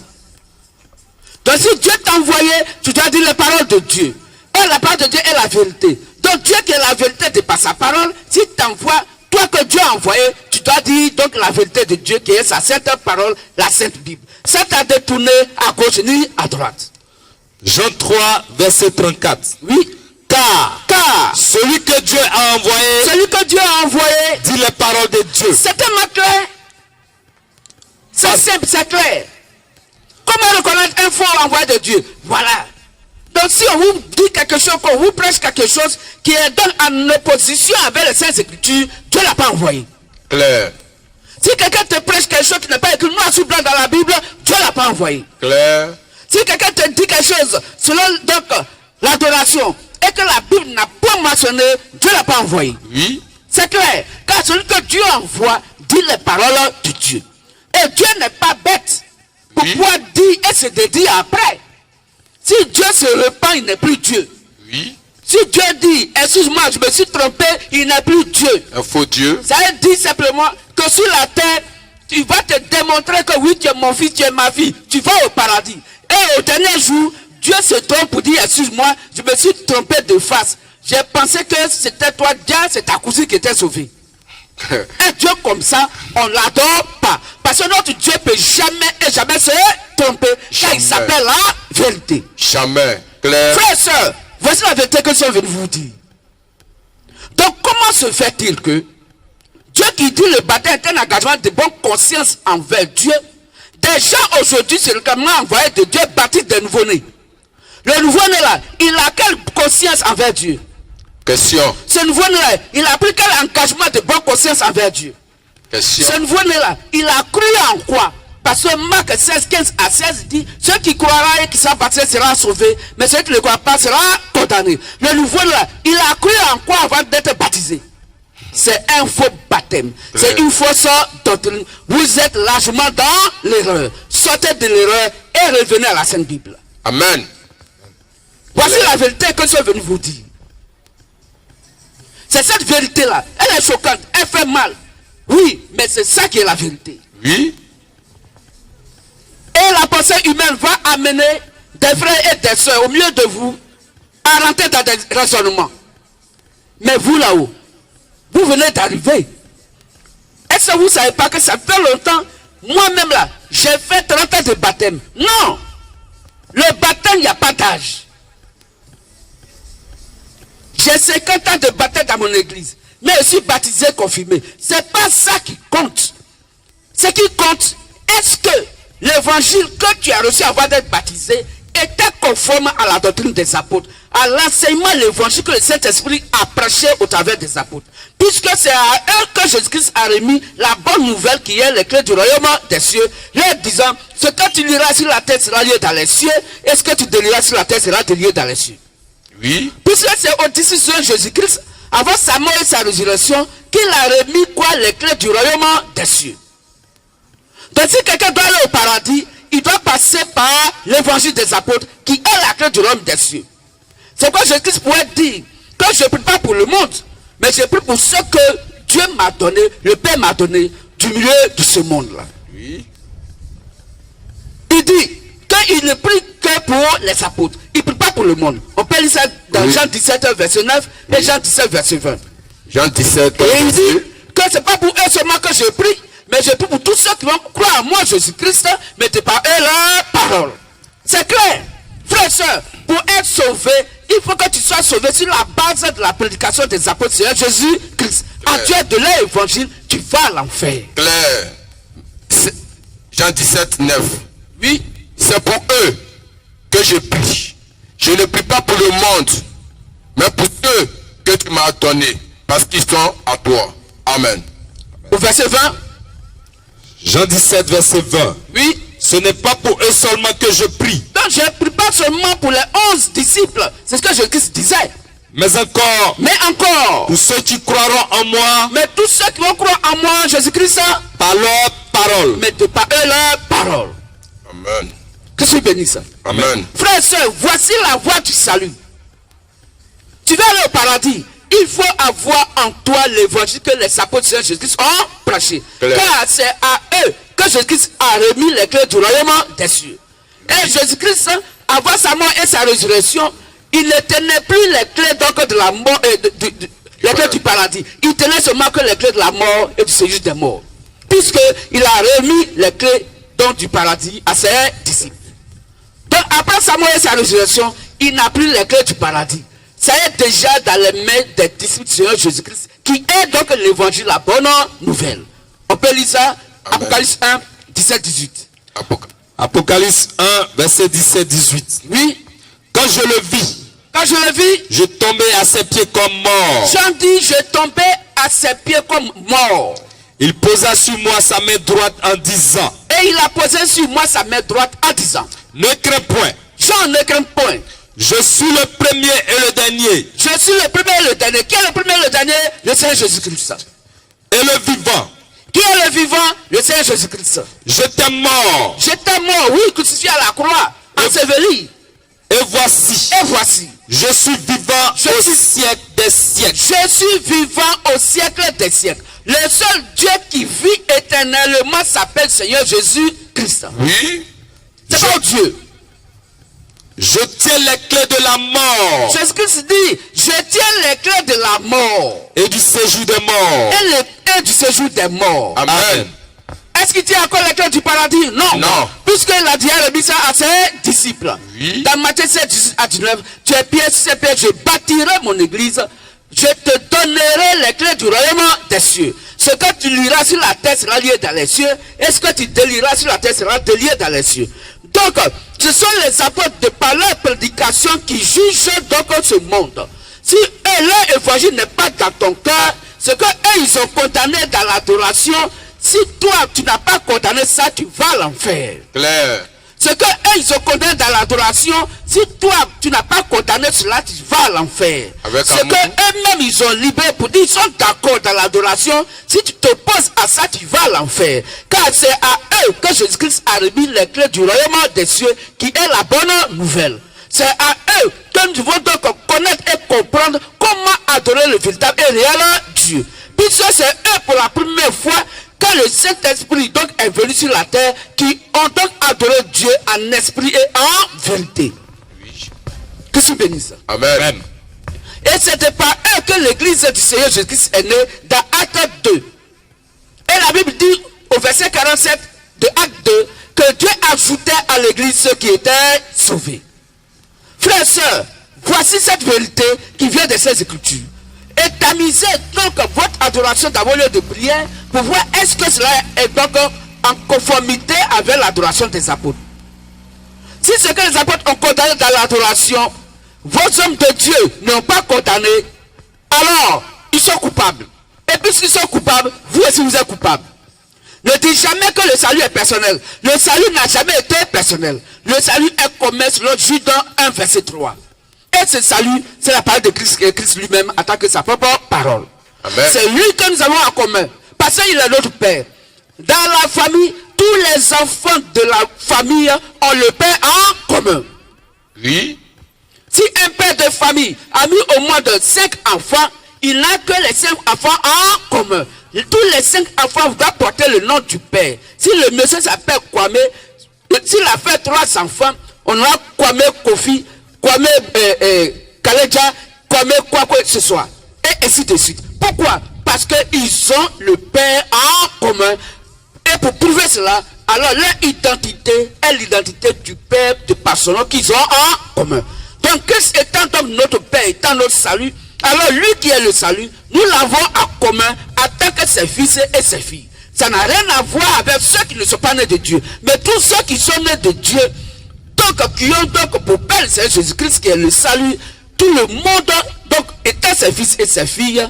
A: Donc si Dieu t'a envoyé, tu dois dire les paroles de Dieu. Et la parole de Dieu est la vérité. Donc Dieu qui est la vérité de par sa parole, si t'envoie, toi que Dieu a envoyé, tu dois dire donc la vérité de Dieu qui est sa sainte parole, la sainte Bible. Ça t'a détourné à gauche ni à droite.
B: Jean 3, verset 34.
A: Oui. Car
B: celui que Dieu a envoyé dit les paroles de Dieu.
A: C'est tellement clair. C'est simple, c'est clair. Comment reconnaître un faux envoyé de Dieu? Voilà. Donc si on vous dit quelque chose, qu'on vous prêche quelque chose qui est donc en opposition avec les Saintes Écritures, Dieu ne l'a pas envoyé.
C: Clair.
A: Si quelqu'un te prêche quelque chose qui n'est pas écrit noir sur blanc dans la Bible, Dieu ne l'a pas envoyé.
C: Clair.
A: Si quelqu'un te dit quelque chose selon donc l'adoration et que la Bible n'a pas mentionné, Dieu ne l'a pas envoyé.
C: Oui.
A: C'est clair. Car celui que Dieu envoie dit les paroles de Dieu. Et Dieu n'est pas bête pour pouvoir dire et se dédire après. Si Dieu se repent, il n'est plus Dieu.
C: Oui.
A: Si Dieu dit, excuse-moi, je me suis trompé, il n'est plus Dieu.
C: Un faux Dieu.
A: Ça veut dire simplement que sur la terre, tu vas te démontrer que oui, tu es mon fils, tu es ma fille. Tu vas au paradis. Et au dernier jour, Dieu se trompe pour dire, excuse-moi, je me suis trompé de face. J'ai pensé que c'était toi, Dieu, c'est ta cousine qui était sauvée. Un Dieu comme ça, on ne l'adore pas. Parce que notre Dieu ne peut jamais se tromper. Car il s'appelle la vérité.
C: Jamais. Clair.
A: Frères et sœurs, voici la vérité que je suis venu vous dire. Donc comment se fait-il que Dieu qui dit le baptême est un engagement de bonne conscience envers Dieu, des gens aujourd'hui, c'est le commandement envoyé de Dieu, baptisent des nouveau-nés. Le nouveau-né là, il a quelle conscience envers Dieu?
C: Question.
A: Ce nouveau-né là, il a pris quel engagement de bonne conscience envers Dieu?
C: Question.
A: Ce nouveau-né-là, il a cru en quoi? Parce que Marc 16, 15 à 16 dit, ceux qui croiront et qui sont baptisés seront sauvés, mais ceux qui ne croient pas seront condamnés. Le nouveau-là, il a cru en quoi avant d'être baptisé? C'est un faux baptême. C'est une fausse doctrine. Vous êtes largement dans l'erreur. Sortez de l'erreur et revenez à la Sainte Bible.
C: Amen.
A: Voici la vérité que je suis venu vous dire. C'est cette vérité-là. Elle est choquante. Elle fait mal. Oui, mais c'est ça qui est la vérité.
C: Oui.
A: Et la pensée humaine va amener des frères et des soeurs au milieu de vous à rentrer dans des raisonnements. Mais vous là-haut, vous venez d'arriver. Est-ce que vous ne savez pas que ça fait longtemps? Moi-même là, j'ai fait 30 ans de baptême. Non. Le baptême, il n'y a pas d'âge. J'ai 50 ans de baptême dans mon église. Mais je suis baptisé, confirmé. Ce n'est pas ça qui compte. Ce qui compte, est-ce que l'évangile que tu as reçu avant d'être baptisé était conforme à la doctrine des apôtres, à l'enseignement de l'évangile que le Saint-Esprit a prêché au travers des apôtres. Puisque c'est à eux que Jésus-Christ a remis la bonne nouvelle qui est les clés du royaume des cieux, leur disant, ce que tu liras sur la terre sera lié dans les cieux, et ce que tu délieras sur la terre sera délié dans les cieux.
C: Oui.
A: Puisque c'est au disciple de Jésus-Christ, avant sa mort et sa résurrection, qu'il a remis quoi? Les clés du royaume des cieux. Donc si quelqu'un doit aller au paradis, il doit passer par l'évangile des apôtres qui est la clé du royaume des cieux. C'est quoi Jésus-Christ pourrait dire que je ne prie pas pour le monde, mais je prie pour ce que Dieu m'a donné, le Père m'a donné du milieu de ce monde-là.
C: Oui.
A: Il dit qu'il ne prie que pour les apôtres. Il ne prie pas pour le monde. On peut lire ça dans
C: Oui.
A: Jean 17, verset 9 et Jean 17, verset 20.
C: Jean 17.
A: Et il dit que ce n'est pas pour eux seulement que je prie, mais je prie pour tous ceux qui vont croire en moi, Jésus-Christ, mettez par eux la parole. C'est clair. Frères et sœurs, pour être sauvé, il faut que tu sois sauvé sur la base de la prédication des apôtres Seigneur Jésus-Christ. En Dieu de leur évangile, tu vas à l'enfer.
C: Claire. Jean 17, 9.
A: Oui.
C: C'est pour eux que je prie. Je ne prie pas pour le monde, mais pour ceux que tu m'as donnés, parce qu'ils sont à toi. Amen.
A: Au verset 20.
B: Jean 17, verset 20.
A: Oui.
B: Ce n'est pas pour eux seulement que je prie,
A: Donc je ne prie pas seulement pour les 11 disciples. C'est ce que Jésus disait.
B: mais encore
A: Mais encore.
B: pour ceux qui croiront en moi
A: Mais tous ceux qui vont croire en moi, Jésus-Christ,
B: par leur parole.
A: mettez par eux leur parole.
C: Amen.
A: Que je bénis ça.
C: Amen.
A: Frères et sœurs, voici la voie du salut. Tu vas aller au paradis. Il faut avoir en toi l'évangile que les apôtres de Jésus-Christ ont prêché.
C: Claire.
A: Car c'est à eux que Jésus-Christ a remis les clés du royaume des cieux. Et Jésus-Christ, avant sa mort et sa résurrection, il ne tenait plus les clés donc de la mort et les clés du paradis. Il tenait seulement que les clés de la mort et du séjour des morts. Puisqu'il a remis les clés donc du paradis à ses disciples. Donc après sa mort et sa résurrection, il n'a plus les clés du paradis. Ça est déjà dans les mains des disciples du Seigneur Jésus-Christ, qui est donc l'évangile, la bonne nouvelle. On peut lire ça,
C: Amen.
A: Apocalypse 1, 17, 18.
B: Apocalypse 1, verset 17, 18.
A: Oui,
B: Quand je le vis,
A: quand je le vis,
B: je tombais à ses pieds comme mort.
A: Jean dit, je tombais à ses pieds comme mort.
B: Il posa sur moi sa main droite en disant,
A: Et il a posé sur moi sa main droite en disant,
B: ne crains point,
A: Jean ne craint point.
B: je suis le premier et le dernier,
A: Je suis le premier et le dernier. Qui est le premier et le dernier? Le Seigneur Jésus-Christ.
B: et le vivant.
A: Qui est le vivant? Le Seigneur Jésus-Christ.
B: J'étais mort,
A: J'étais mort, oui, crucifié à la croix, enseveli.
B: et voici,
A: Et voici,
B: je suis vivant
A: Je
B: au
A: suis-
B: siècle des siècles.
A: je suis vivant au siècle des siècles. Le seul Dieu qui vit éternellement s'appelle Seigneur Jésus-Christ.
C: Oui.
A: C'est pas Dieu.
B: Je tiens les clés de la mort
A: Jésus-Christ dit, je tiens les clés de la mort
B: et du séjour des morts.
A: et les clés du séjour des morts.
C: Amen.
A: Est-ce qu'il tient encore les clés du paradis? Non.
C: Non.
A: Puisqu'il a dit, remis ça à ses disciples.
C: Oui.
A: Dans Matthieu 7, 18 à 19, tu es pierre sur ces pierres, je bâtirai mon église. Je te donnerai les clés du royaume des cieux. Ce que tu liras sur la terre sera lié dans les cieux. Et ce que tu délieras sur la terre sera délié dans les cieux. Donc, ce sont les apôtres de par leur prédication qui jugent donc ce monde. Si eux, leur évangile n'est pas dans ton cœur, c'est que eux, ils sont condamnés dans l'adoration si toi tu n'as pas condamné ça, tu vas à l'enfer.
C: Clair.
A: Ce que eux ils ont condamné dans l'adoration, si toi tu n'as pas condamné cela, tu vas à l'enfer. Ce que eux-mêmes ils ont libéré pour dire, ils sont d'accord dans l'adoration, si tu t'opposes à ça, tu vas à l'enfer. Car c'est à eux que Jésus-Christ a remis les clés du royaume des cieux, qui est la bonne nouvelle. C'est à eux que nous devons donc connaître et comprendre comment adorer le véritable et réel Dieu. Puisque c'est eux pour la première fois quand le Saint-Esprit donc est venu sur la terre, qui ont donc adoré Dieu en esprit et en vérité. Que se bénisse.
C: Amen.
A: Et c'était par eux que l'église du Seigneur Jésus-Christ est née dans Acte 2. Et la Bible dit au verset 47 de Acte 2 que Dieu ajoutait à l'église ceux qui étaient sauvés. Frères et sœurs, voici cette vérité qui vient de ces Écritures. Étamisez donc votre adoration dans vos lieux de prière pour voir est-ce que cela est donc en conformité avec l'adoration des apôtres. Si ce que les apôtres ont condamné dans l'adoration, vos hommes de Dieu n'ont pas condamné, alors ils sont coupables. Et puisqu'ils sont coupables, vous aussi vous êtes coupables. Ne dites jamais que le salut est personnel. Le salut n'a jamais été personnel. Le salut est commun selon Jude 1 verset 3. Et ce salut, c'est la parole de Christ, Christ lui-même en tant que sa propre parole. C'est lui que nous avons en commun. Parce qu'il est notre Père. Dans la famille, tous les enfants de la famille ont le Père en commun.
C: Oui.
A: Si un père de famille a mis au moins de 5 enfants, il n'a que les 5 enfants en commun. Tous les 5 enfants doivent porter le nom du Père. Si le monsieur s'appelle Kwame, s'il a fait 3 enfants, on aura Kwame Kofi, Kwame Kaleja, Kwame quoi que ce soit. Et ainsi de suite. Pourquoi? Parce qu'ils ont le Père en commun. Et pour prouver cela, alors leur identité est l'identité du Père de par son nom qu'ils ont en commun. Donc Christ étant donc notre Père, étant notre salut, alors lui qui est le salut, nous l'avons en commun en tant que ses fils et ses filles. Ça n'a rien à voir avec ceux qui ne sont pas nés de Dieu. Mais tous ceux qui sont nés de Dieu, donc qui ont donc pour Père le Seigneur Jésus-Christ qui est le salut, tout le monde, donc étant ses fils et ses filles,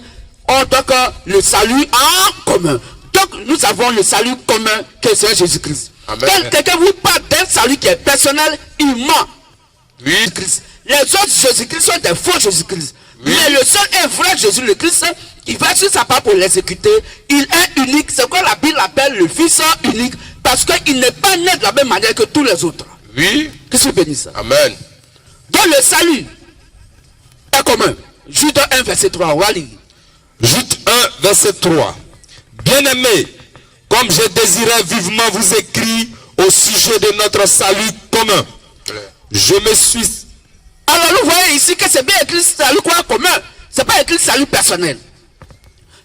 A: ont donc le salut en commun. Donc nous avons le salut commun que le Seigneur Jésus-Christ. Quand quelqu'un vous parle d'un salut qui est personnel, il ment.
C: Oui.
A: Les autres Jésus-Christ sont des faux Jésus-Christ. Oui. Mais le seul et vrai Jésus le Christ, il va sur sa part pour l'exécuter. Il est unique. C'est quoi la Bible appelle le Fils unique. Parce qu'il n'est pas né de la même manière que tous les autres.
C: Oui.
A: Que se bénisse.
C: Amen.
A: Donc le salut est commun. Jude 1 verset 3. On va lire.
B: Jude 1 verset 3. Bien-aimés, comme je désirais vivement vous écrire au sujet de notre salut commun, je me suis...
A: Alors nous voyons ici que c'est bien écrit salut quoi commun. C'est pas écrit salut personnel.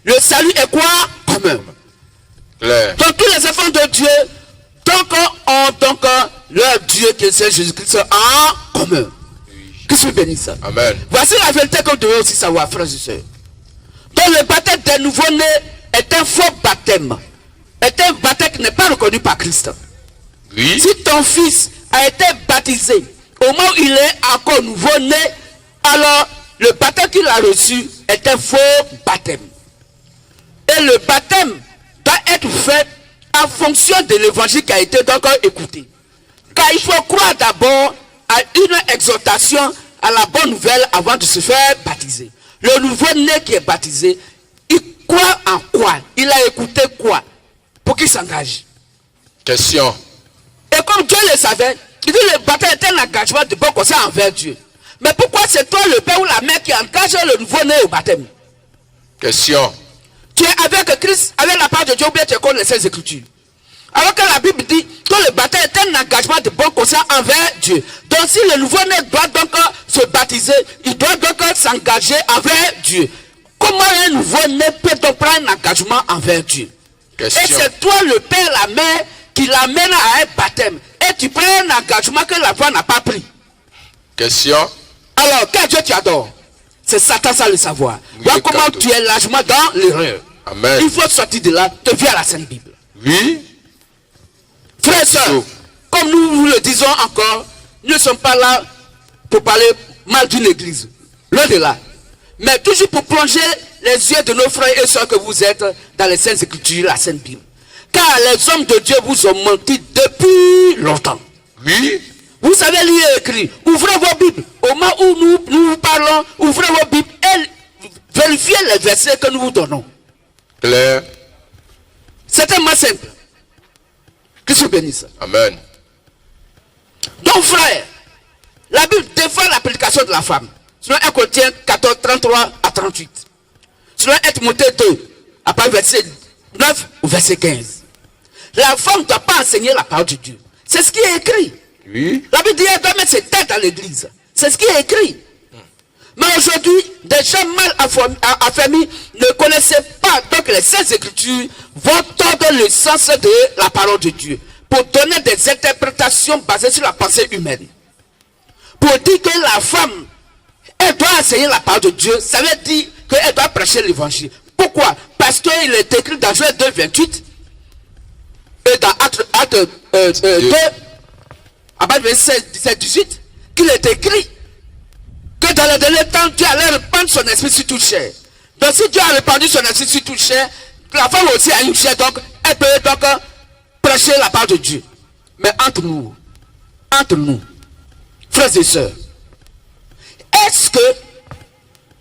A: Le salut est quoi commun. Donc tous les enfants de Dieu ont donc leur Dieu qui est Jésus-Christ en commun. Que se bénisse.
C: Amen.
A: Voici la vérité que vous devez aussi savoir, frères et sœurs. Donc le baptême des nouveau-nés est un faux baptême. Est un baptême qui n'est pas reconnu par Christ.
C: Oui.
A: Si ton fils a été baptisé au moment où il est encore nouveau-né, alors le baptême qu'il a reçu est un faux baptême. Et le baptême doit être fait en fonction de l'évangile qui a été donc écouté. Car il faut croire d'abord à une exhortation à la bonne nouvelle avant de se faire baptiser. Le nouveau-né qui est baptisé, il croit en quoi? Il a écouté quoi? Pour qu'il s'engage.
C: Question.
A: Et comme Dieu le savait, il dit le baptême est un engagement de bon conseil envers Dieu. Mais pourquoi c'est toi le père ou la mère qui engage le nouveau-né au baptême?
C: Question.
A: Tu es avec Christ, avec la part de Dieu, ou bien tu es contre les Saintes Écritures. Alors que la Bible dit que le baptême est un engagement de bon conseil envers Dieu. Donc si le nouveau-né doit donc se baptiser, il doit donc s'engager envers Dieu. Comment un nouveau-né peut donc prendre un engagement envers Dieu?
C: Question.
A: Et c'est toi le père, la mère, qui l'amène à un baptême. Et tu prends un engagement que la foi n'a pas pris.
C: Question.
A: Alors, quel Dieu tu adores? C'est Satan, ça le savoir. Voilà comment tu es largement dans l'erreur.
C: Amen.
A: Il faut sortir de là, te viens à la Sainte Bible.
C: Oui.
A: Frères et sœurs, comme nous vous le disons encore, nous ne sommes pas là pour parler mal d'une église. Loin de là. Mais toujours pour plonger les yeux de nos frères et sœurs que vous êtes dans les Saintes Écritures, la Sainte Bible. Car les hommes de Dieu vous ont menti depuis longtemps.
C: Oui.
A: Vous savez lire et écrire. Ouvrez vos Bibles. Au moment où nous vous parlons, ouvrez vos Bibles et vérifiez les versets que nous vous donnons.
C: Clair.
A: C'est tellement simple. Que se bénisse.
C: Amen.
A: Donc frère, la Bible défend la prédication de la femme. Selon 1 Corinthiens 14, 33 à 38. Selon 1 Timothée 2, à partir du verset 9 au verset 15. La femme ne doit pas enseigner la parole de Dieu. C'est ce qui est écrit.
C: Oui.
A: La Bible dit qu'elle doit mettre ses têtes dans l'église. C'est ce qui est écrit. Mais aujourd'hui, des gens mal affermis ne connaissaient pas donc les Saintes Écritures vont tordre le sens de la parole de Dieu pour donner des interprétations basées sur la pensée humaine. Pour dire que la femme, elle doit enseigner la parole de Dieu, ça veut dire qu'elle doit prêcher l'évangile. Pourquoi? Parce qu'il est écrit dans Joël 2, 28 et dans Acte 2, à partir du verset 17, 18, qu'il est écrit que dans le dernier temps, Dieu allait répandre son esprit sur toute chair. Donc si Dieu a répandu son esprit sur toute chair, la femme aussi a une chair, donc elle peut donc prêcher la parole de Dieu. Mais entre nous, frères et sœurs, est-ce que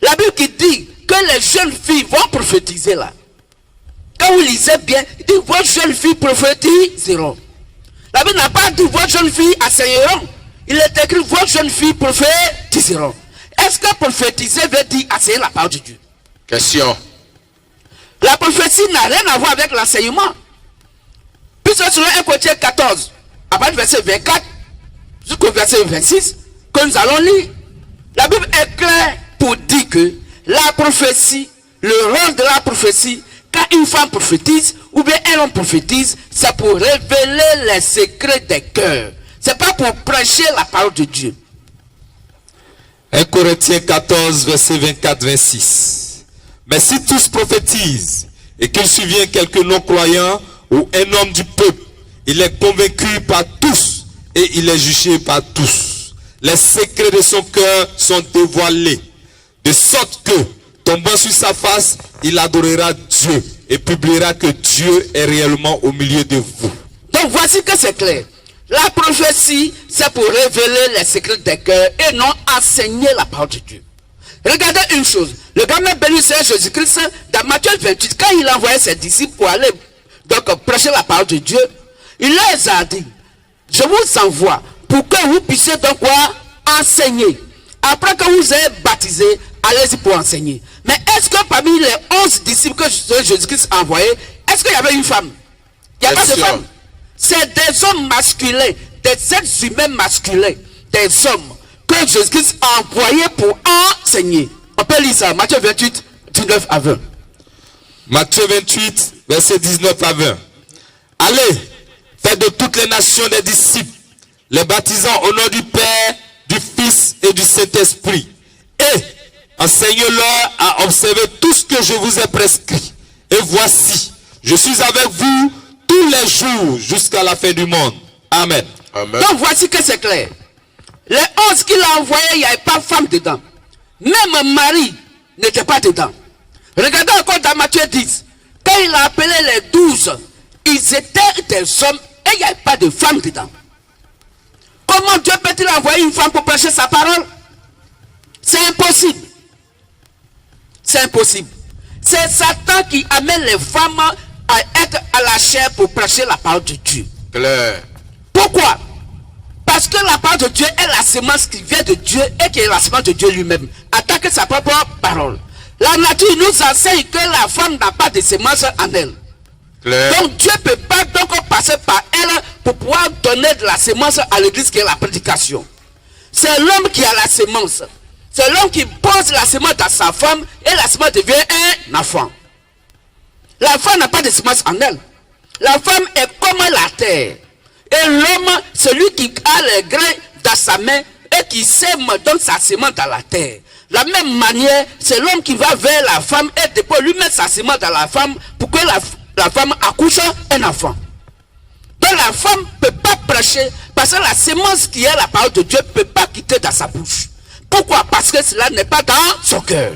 A: la Bible qui dit que les jeunes filles vont prophétiser là, quand vous lisez bien, il dit vos jeunes filles prophétiseront. La Bible n'a pas dit vos jeunes filles enseigneront. Il est écrit vos jeunes filles prophétiseront. Est-ce que prophétiser veut dire enseigner la parole de Dieu?
C: Question.
A: La prophétie n'a rien à voir avec l'enseignement. Puisque selon 1 Corinthiens 14, à partir du verset 24 jusqu'au verset 26, que nous allons lire, la Bible est claire pour dire que la prophétie, le rôle de la prophétie, quand une femme prophétise ou bien un homme prophétise, c'est pour révéler les secrets des cœurs. C'est pas pour prêcher la parole de Dieu.
B: 1 Corinthiens 14, verset 24-26. Mais si tous prophétisent et qu'il survient quelques non-croyants ou un homme du peuple, il est convaincu par tous et il est jugé par tous. Les secrets de son cœur sont dévoilés, de sorte que, tombant sur sa face, il adorera Dieu et publiera que Dieu est réellement au milieu de vous.
A: Donc voici que c'est clair. La prophétie, c'est pour révéler les secrets des cœurs et non enseigner la parole de Dieu. Regardez une chose. Le gamin béni Seigneur Jésus-Christ, dans Matthieu 28, quand il envoyait ses disciples pour aller donc prêcher la parole de Dieu, il leur a dit, je vous envoie pour que vous puissiez donc quoi? Enseigner. Après que vous ayez baptisé, allez-y pour enseigner. Mais est-ce que parmi les 11 disciples que Jésus-Christ a envoyés, est-ce qu'il y avait une femme? Il n'y a pas de femme. C'est des hommes masculins, des êtres humains masculins, des hommes que Jésus-Christ a envoyés pour enseigner. On peut lire ça, Matthieu 28, 19 à 20.
B: Matthieu 28, verset 19 à 20. Allez, faites de toutes les nations des disciples, les baptisant au nom du Père, du Fils et du Saint-Esprit. Et enseignez-leur à observer tout ce que je vous ai prescrit. Et voici, je suis avec vous tous les jours jusqu'à la fin du monde. Amen.
C: Amen.
A: Donc voici que c'est clair. Les 11 qu'il a envoyés, il n'y avait pas de femme dedans. Même Marie n'était pas dedans. Regardez encore dans Matthieu 10. Quand il a appelé les 12, ils étaient des hommes et il n'y avait pas de femme dedans. Comment Dieu peut-il envoyer une femme pour prêcher sa parole? C'est impossible. C'est impossible. C'est Satan qui amène les femmes à être à la chair pour prêcher la parole de Dieu.
C: Clair.
A: Pourquoi? Parce que la parole de Dieu est la semence qui vient de Dieu et qui est la semence de Dieu lui-même. Attaquer sa propre parole. La nature nous enseigne que la femme n'a pas de semence en elle.
C: Clair.
A: Donc Dieu ne peut pas donc passer par elle pour pouvoir donner de la semence à l'église qui est la prédication. C'est l'homme qui a la semence. C'est l'homme qui pose la semence à sa femme et la semence devient un enfant. La femme n'a pas de semence en elle. La femme est comme la terre. Et l'homme, celui qui a les grains dans sa main et qui sème donc sa semence dans la terre. De la même manière, c'est l'homme qui va vers la femme et dépôt lui mettre sa semence dans la femme pour que la femme accouche un enfant. Donc la femme ne peut pas prêcher parce que la semence qui est la parole de Dieu ne peut pas quitter dans sa bouche. Pourquoi? Parce que cela n'est pas dans son cœur.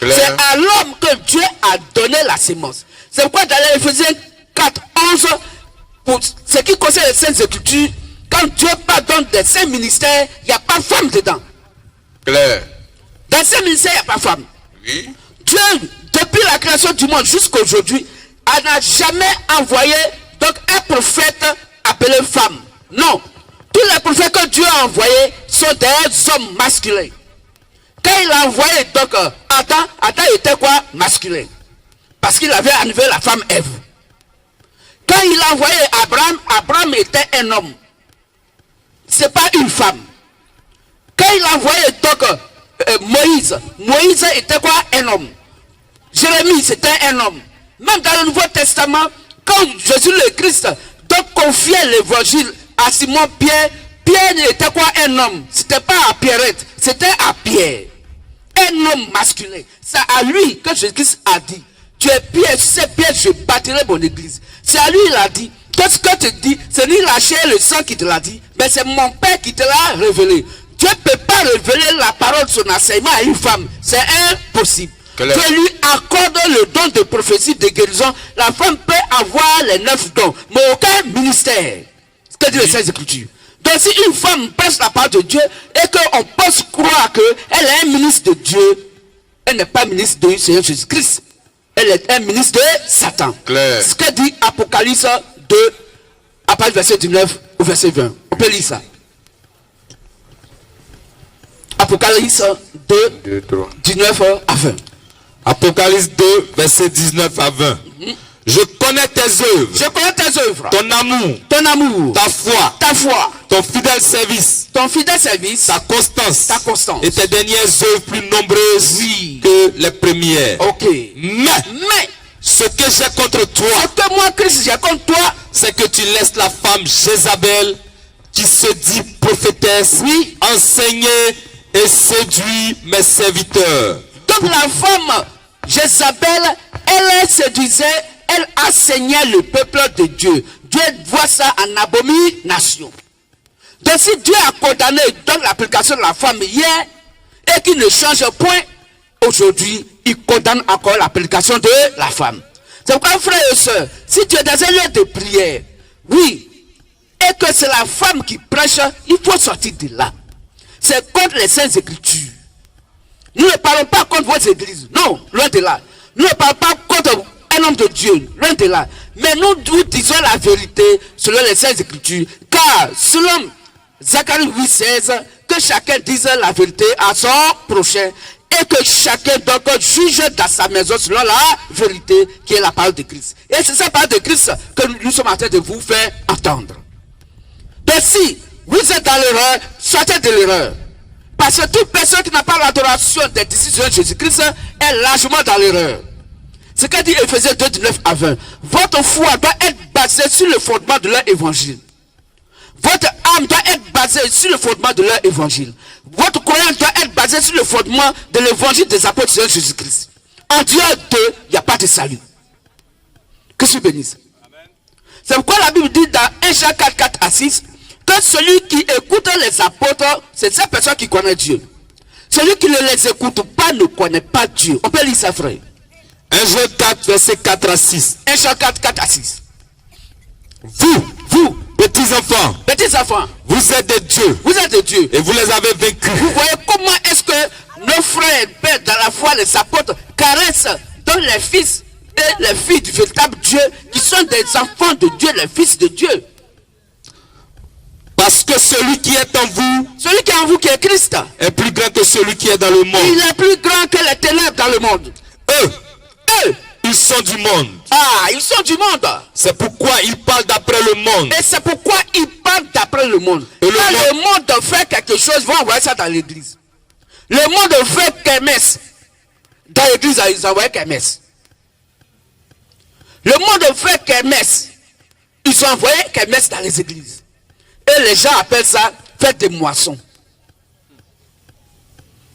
A: C'est à l'homme que Dieu a donné la semence. C'est pourquoi dans l'Éphésiens 4, 11, pour ce qui concerne les Saintes Écritures, quand Dieu pardonne des saints ministères, il n'y a pas de femme dedans.
C: Clair.
A: Dans ces ministères, il n'y a pas de femme.
C: Oui.
A: Dieu, depuis la création du monde jusqu'à aujourd'hui, n'a jamais envoyé donc un prophète appelé femme. Non. Tous les prophètes que Dieu a envoyés sont des hommes masculins. Quand il a envoyé donc Adam était quoi? Masculin. Parce qu'il avait enlevé la femme Ève. Quand il a envoyé Abraham était un homme. C'est pas une femme. Quand il a envoyé donc Moïse était quoi? Un homme. Jérémie c'était un homme. Même dans le Nouveau Testament, quand Jésus le Christ donc confiait l'évangile à Simon Pierre, Pierre était quoi? Un homme. C'était pas à Pierrette, c'était à Pierre. Un homme masculin. C'est à lui que Jésus-Christ a dit, tu es Pierre, c'est Pierre, je bâtirai mon église. C'est à lui il a dit, tout ce que tu dis, c'est ni la chair et le sang qui te l'a dit, mais c'est mon Père qui te l'a révélé. Dieu ne peut pas révéler la parole de son enseignement à une femme. C'est impossible. Dieu lui accorde le don de prophétie, de guérison. La femme peut avoir les 9 dons, mais aucun ministère. Ce que dit les Saintes Écritures. Donc si une femme prêche la parole de Dieu et qu'on peut croire qu'elle est un ministre de Dieu, elle n'est pas ministre du Seigneur Jésus-Christ. Elle est un ministre de Satan.
C: Claire.
A: Ce que dit Apocalypse 2, à partir du verset 19 au verset 20. On peut lire ça. Apocalypse 2, 19 à 20.
B: Apocalypse 2, verset 19 à 20. Je connais tes œuvres.
A: Je connais tes œuvres.
B: Ton amour.
A: Ton amour.
B: Ta foi.
A: Ta foi.
B: Ton fidèle service.
A: Ton fidèle service.
B: Ta constance.
A: Ta constance.
B: Et tes dernières œuvres plus nombreuses
A: Oui.
B: que les premières.
A: Ok.
B: Mais ce que j'ai contre toi,
A: ce que moi, Christ, j'ai contre toi,
B: c'est que tu laisses la femme Jézabel, qui se dit prophétesse,
A: oui,
B: enseigner et séduire mes serviteurs.
A: Donc la femme Jézabel, elle séduisait, elle enseignait le peuple de Dieu. Dieu voit ça en abomination. Donc si Dieu a condamné dans l'application de la femme hier et qu'il ne change point, aujourd'hui il condamne encore l'application de la femme. C'est pourquoi frères et sœurs, si tu es dans un lieu de prière, oui, et que c'est la femme qui prêche, il faut sortir de là. C'est contre les Saintes Écritures. Nous ne parlons pas contre vos églises. Non, loin de là. Nous ne parlons pas contre un homme de Dieu. Loin de là. Mais nous disons la vérité selon les Saintes Écritures. Car selon Zacharie 8,16, que chacun dise la vérité à son prochain. Et que chacun donc juge dans sa maison selon la vérité qui est la parole de Christ. Et c'est cette parole de Christ que nous sommes en train de vous faire entendre. Donc si vous êtes dans l'erreur, sortez de l'erreur. Parce que toute personne qui n'a pas l'adoration des disciples de Jésus-Christ est largement dans l'erreur. Ce qu'a dit Éphésiens 2, 19 à 20. Votre foi doit être basée sur le fondement de leur évangile. Votre âme doit être basée sur le fondement de leur évangile. Votre croyance doit être basée sur le fondement de l'évangile des apôtres de Jésus-Christ. En Dieu d'eux, il n'y a pas de salut. Que je bénisse. C'est pourquoi la Bible dit dans 1 Jean 4, 4 à 6, que celui qui écoute les apôtres, c'est cette personne qui connaît Dieu. Celui qui ne les écoute pas ne connaît pas Dieu. On peut lire ça, frère.
B: 1 Jean 4, verset 4 à 6.
A: 1 Jean 4, 4 à 6.
B: Vous, petits enfants, vous êtes de Dieu.
A: Vous êtes de Dieu.
B: Et vous les avez vaincus.
A: Vous voyez comment est-ce que nos frères, pères dans la foi, les apôtres, caressent dans les fils et les filles du véritable Dieu, qui sont des enfants de Dieu, les fils de Dieu.
B: Parce que celui qui est en vous,
A: celui qui est en vous, qui est Christ,
B: est plus grand que celui qui est dans le monde.
A: Il est plus grand que les ténèbres dans le monde.
B: Eux, ils sont du monde.
A: Ah, ils sont du monde.
B: C'est pourquoi ils parlent d'après le monde.
A: Et c'est pourquoi ils parlent d'après le monde.
B: Et
A: quand le monde fait quelque chose, ils vont envoyer ça dans l'église. Le monde fait kermesse. Dans l'église, ils envoient kermesse. Le monde fait kermesse. Ils ont envoyé kermesse dans les églises. Et les gens appellent ça fête des moissons.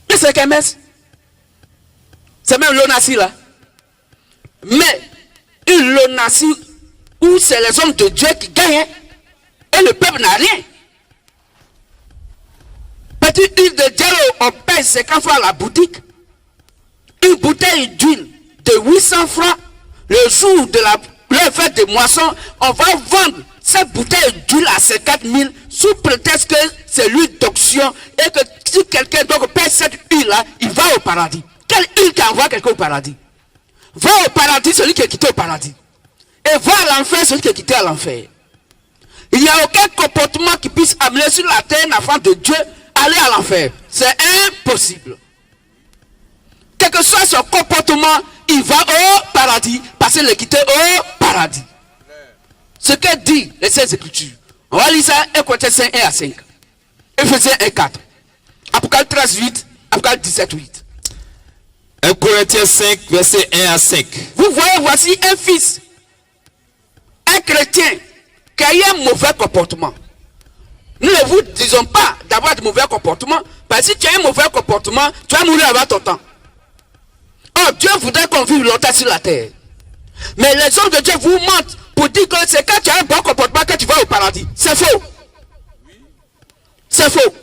A: Mais c'est kermesse. C'est même l'onassi là. Mais une l'onassi où c'est les hommes de Dieu qui gagnent. Et le peuple n'a rien. Petite huile de dialogue, on paye 50 francs à la boutique. Une bouteille d'huile de 800 francs. Le jour de leur fête de moisson, on va vendre cette bouteille d'huile à 50 000 sous prétexte que c'est l'huile d'onction et que si quelqu'un doit payer cette huile-là, il va au paradis. Quelle huile qui envoie quelqu'un au paradis? Va au paradis celui qui est quitté au paradis. Et va à l'enfer celui qui est quitté à l'enfer. Il n'y a aucun comportement qui puisse amener sur la terre un enfant de Dieu aller à l'enfer. C'est impossible. Quel que soit son comportement, il va au paradis parce qu'il est quitté au paradis. Ce que dit les Saintes Écritures. On va lire ça 1 Corinthiens 5, 1 à 5. Éphésiens 1, 4. Apocalypse 13, 8. Apocalypse 17, 8.
B: 1 Corinthiens 5, verset 1 à 5.
A: Vous voyez, voici un fils, un chrétien qui a eu un mauvais comportement. Nous ne vous disons pas d'avoir de mauvais comportements, parce que si tu as un mauvais comportement, tu vas mourir avant ton temps. Oh, Dieu voudrait qu'on vive longtemps sur la terre. Mais les hommes de Dieu vous mentent pour dire que c'est quand tu as un bon comportement que tu vas au paradis. C'est faux. C'est faux.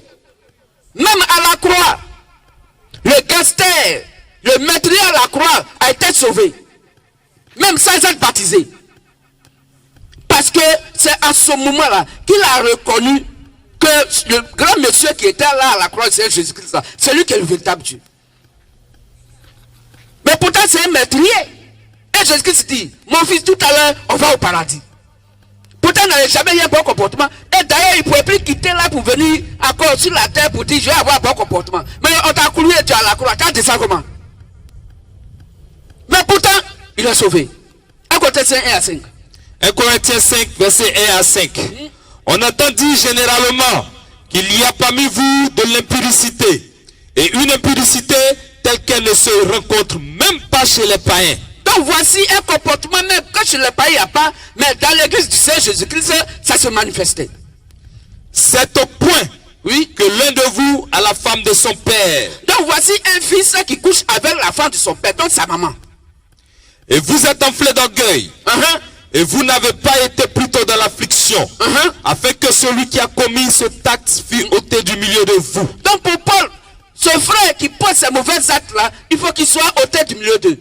A: Même à la croix, le gangster, le meurtrier à la croix a été sauvé. Même sans être baptisé. Parce que c'est à ce moment-là qu'il a reconnu que le grand monsieur qui était là à la croix, c'est Jésus-Christ. C'est lui qui est le véritable Dieu. Mais pourtant c'est un meurtrier. Et Jésus-Christ dit, mon fils, tout à l'heure, on va au paradis. Pourtant il n'avait jamais eu un bon comportement. Et d'ailleurs, il ne pouvait plus quitter là pour venir encore sur la terre pour dire, je vais avoir un bon comportement. Mais on t'a coulé et tu es à la croix. Tu as dit ça comment? Mais pourtant, il est sauvé. 1 Corinthiens 5, 1 à 5.
B: 1 Corinthiens 5, verset 1 à 5. On entend dire généralement qu'il y a parmi vous de l'impudicité. Et une impudicité telle qu'elle ne se rencontre même pas chez les païens.
A: Donc voici un comportement même que chez les païens il n'y a pas, mais dans l'église du Seigneur Jésus-Christ, ça se manifestait.
B: C'est au point, oui, que l'un de vous a la femme de son père.
A: Donc voici un fils qui couche avec la femme de son père, donc sa maman.
B: Et vous êtes enflé d'orgueil. Et vous n'avez pas été plutôt dans l'affliction, afin que celui qui a commis ce acte fût ôté du milieu de vous.
A: Donc pour Paul, ce frère qui pose ces mauvais actes-là, il faut qu'il soit ôté du milieu d'eux.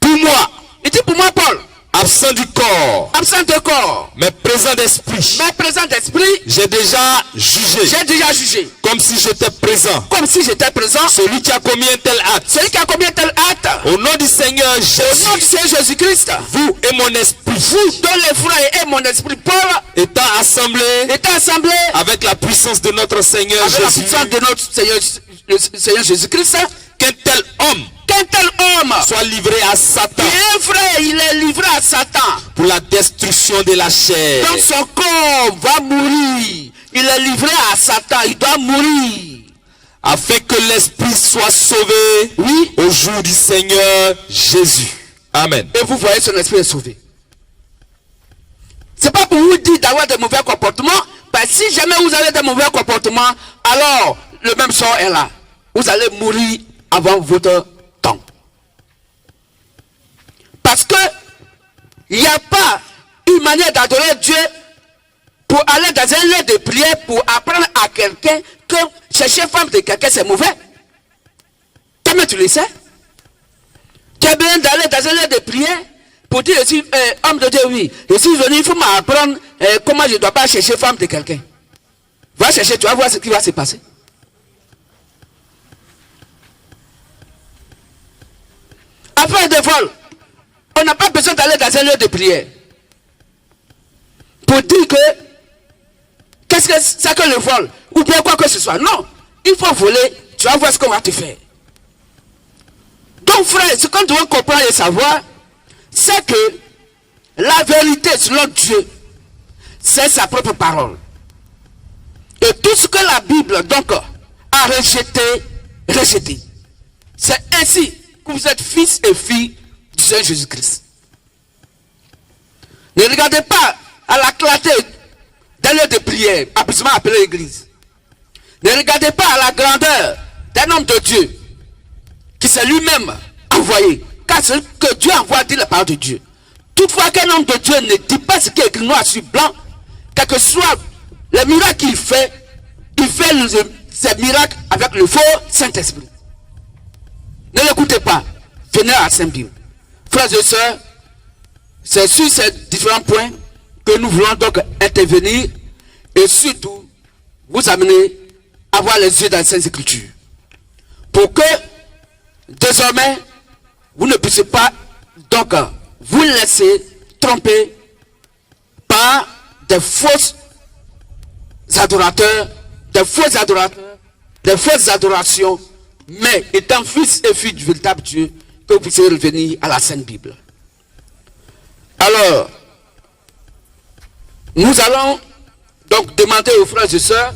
B: Pour moi,
A: il dit pour moi Paul,
B: absent du corps,
A: absent de corps,
B: mais présent d'esprit, j'ai déjà jugé.
A: J'ai déjà jugé.
B: Comme si j'étais présent.
A: Comme si j'étais présent.
B: Celui qui a commis un tel acte.
A: Celui qui a commis un tel acte.
B: Au nom du Seigneur Jésus.
A: Au nom du Seigneur Jésus-Christ.
B: Vous et mon esprit.
A: Vous dont les frères et mon esprit. Paul.
B: Étant assemblés. Avec la puissance de notre Seigneur Jésus.
A: Avec la puissance de notre Seigneur Jésus-Christ.
B: Qu'un tel homme soit livré à Satan.
A: Et un frère, il est livré à Satan.
B: Pour la destruction de la chair.
A: Donc son corps va mourir. Il est livré à Satan. Il doit mourir.
B: Afin que l'esprit soit sauvé.
A: Oui.
B: Au jour du Seigneur Jésus. Amen.
A: Et vous voyez, son esprit est sauvé. C'est pas pour vous dire d'avoir de mauvais comportements. Parce que si jamais vous avez de mauvais comportements, alors le même sort est là. Vous allez mourir avant votre temps. Parce que il n'y a pas une manière d'adorer Dieu pour aller dans un lieu de prière pour apprendre à quelqu'un que chercher femme de quelqu'un c'est mauvais. Comment tu le sais? Tu as besoin d'aller dans un lieu de prière pour dire aussi, homme de Dieu, oui, je suis venu, il faut m'apprendre comment je ne dois pas chercher femme de quelqu'un. Va chercher, tu vas voir ce qui va se passer. Après des vols, on n'a pas besoin d'aller dans un lieu de prière pour dire que qu'est-ce que c'est que le vol ou bien quoi que ce soit. Non, il faut voler, tu vas voir ce qu'on va te faire. Donc frère, ce qu'on doit comprendre et savoir, c'est que la vérité selon Dieu, c'est sa propre parole. Et tout ce que la Bible donc a rejeté. C'est ainsi que vous êtes fils et filles du Seigneur Jésus-Christ. Ne regardez pas à la clarté d'un lieu de prière, absolument appelé l'église. Ne regardez pas à la grandeur d'un homme de Dieu qui s'est lui-même envoyé. Car ce que Dieu envoie dit la parole de Dieu. Toutefois qu'un homme de Dieu ne dit pas ce qui est écrit noir sur blanc, quel que soit le miracle qu'il fait, il fait ces miracles avec le faux Saint-Esprit. Ne l'écoutez pas. Venez à Saint-Bible. Frères et sœurs, C'est sur ces différents points que nous voulons donc intervenir et surtout vous amener à avoir les yeux dans les Saintes Écritures. Pour que désormais vous ne puissiez pas donc vous laisser tromper par des fausses adorateurs, des fausses adorations, mais étant fils et filles du véritable Dieu, que vous puissiez revenir à la Sainte Bible. Alors, nous allons donc demander aux frères et sœurs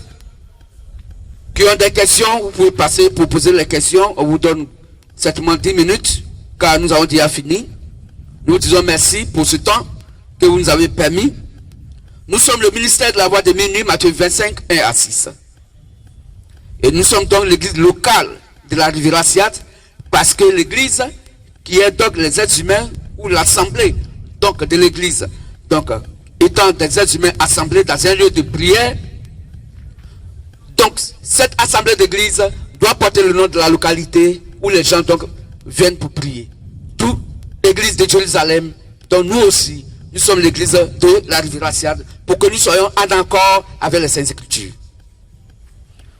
A: qui ont des questions, vous pouvez passer pour poser les questions. On vous donne certainement 10 minutes, car nous avons déjà fini. Nous disons merci pour ce temps que vous nous avez permis. Nous sommes le ministère de la Voix de Minuit, Matthieu 25, 1 à 6. Et nous sommes donc l'église locale de la Riviera Siat, parce que l'église, qui est donc les êtres humains, ou l'assemblée donc de l'église, donc étant des êtres humains assemblés dans un lieu de prière, donc cette assemblée d'église doit porter le nom de la localité où les gens donc viennent pour prier. Tout l'église de Jérusalem, dont nous aussi, nous sommes l'église de la Riviera Siat, pour que nous soyons en accord avec les Saintes Écritures.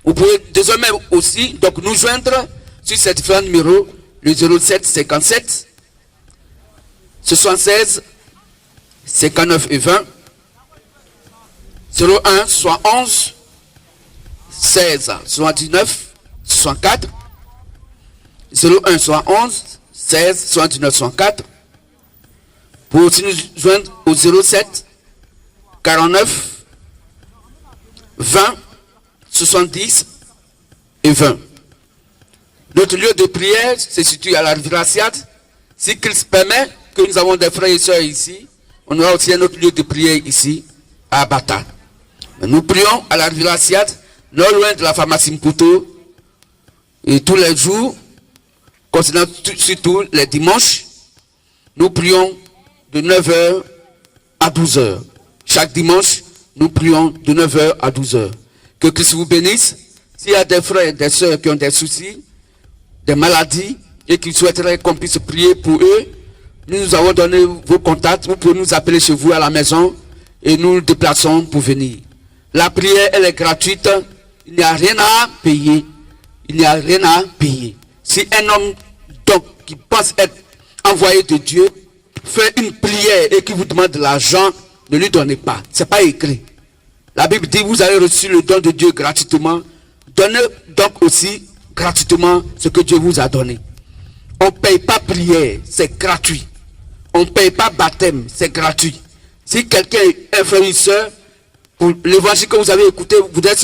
A: Vous pouvez désormais aussi donc nous joindre sur ces différents numéros, le 07 57 76 59 et 20, 01 71 16 79 64, 01 71 16 79 64. Pour aussi nous joindre au 07 49 20 70 et 20. Notre lieu de prière se situe à la Riviera Siat. Si Christ permet que nous avons des frères et sœurs ici, on aura aussi un autre lieu de prière ici, à Bata. Nous prions à la Riviera Siat, non loin de la pharmacie Mputo, et tous les jours, concernant surtout les dimanches, nous prions de 9h à 12h. Chaque dimanche, nous prions de 9h à 12h. Que Christ vous bénisse. S'il y a des frères et des sœurs qui ont des soucis, des maladies, et qui souhaiteraient qu'on puisse prier pour eux, nous avons donné vos contacts. Vous pouvez nous appeler chez vous à la maison et nous nous déplaçons pour venir. La prière, elle est gratuite. Il n'y a rien à payer. Il n'y a rien à payer. Si un homme donc qui pense être envoyé de Dieu fait une prière et qui vous demande de l'argent, ne lui donnez pas. C'est pas écrit. La Bible dit, vous avez reçu le don de Dieu gratuitement. Donnez donc aussi gratuitement ce que Dieu vous a donné. On ne paye pas prière, c'est gratuit. On ne paye pas baptême, c'est gratuit. Si quelqu'un est un frère ou une soeur, pour l'évangile que vous avez écouté, vous êtes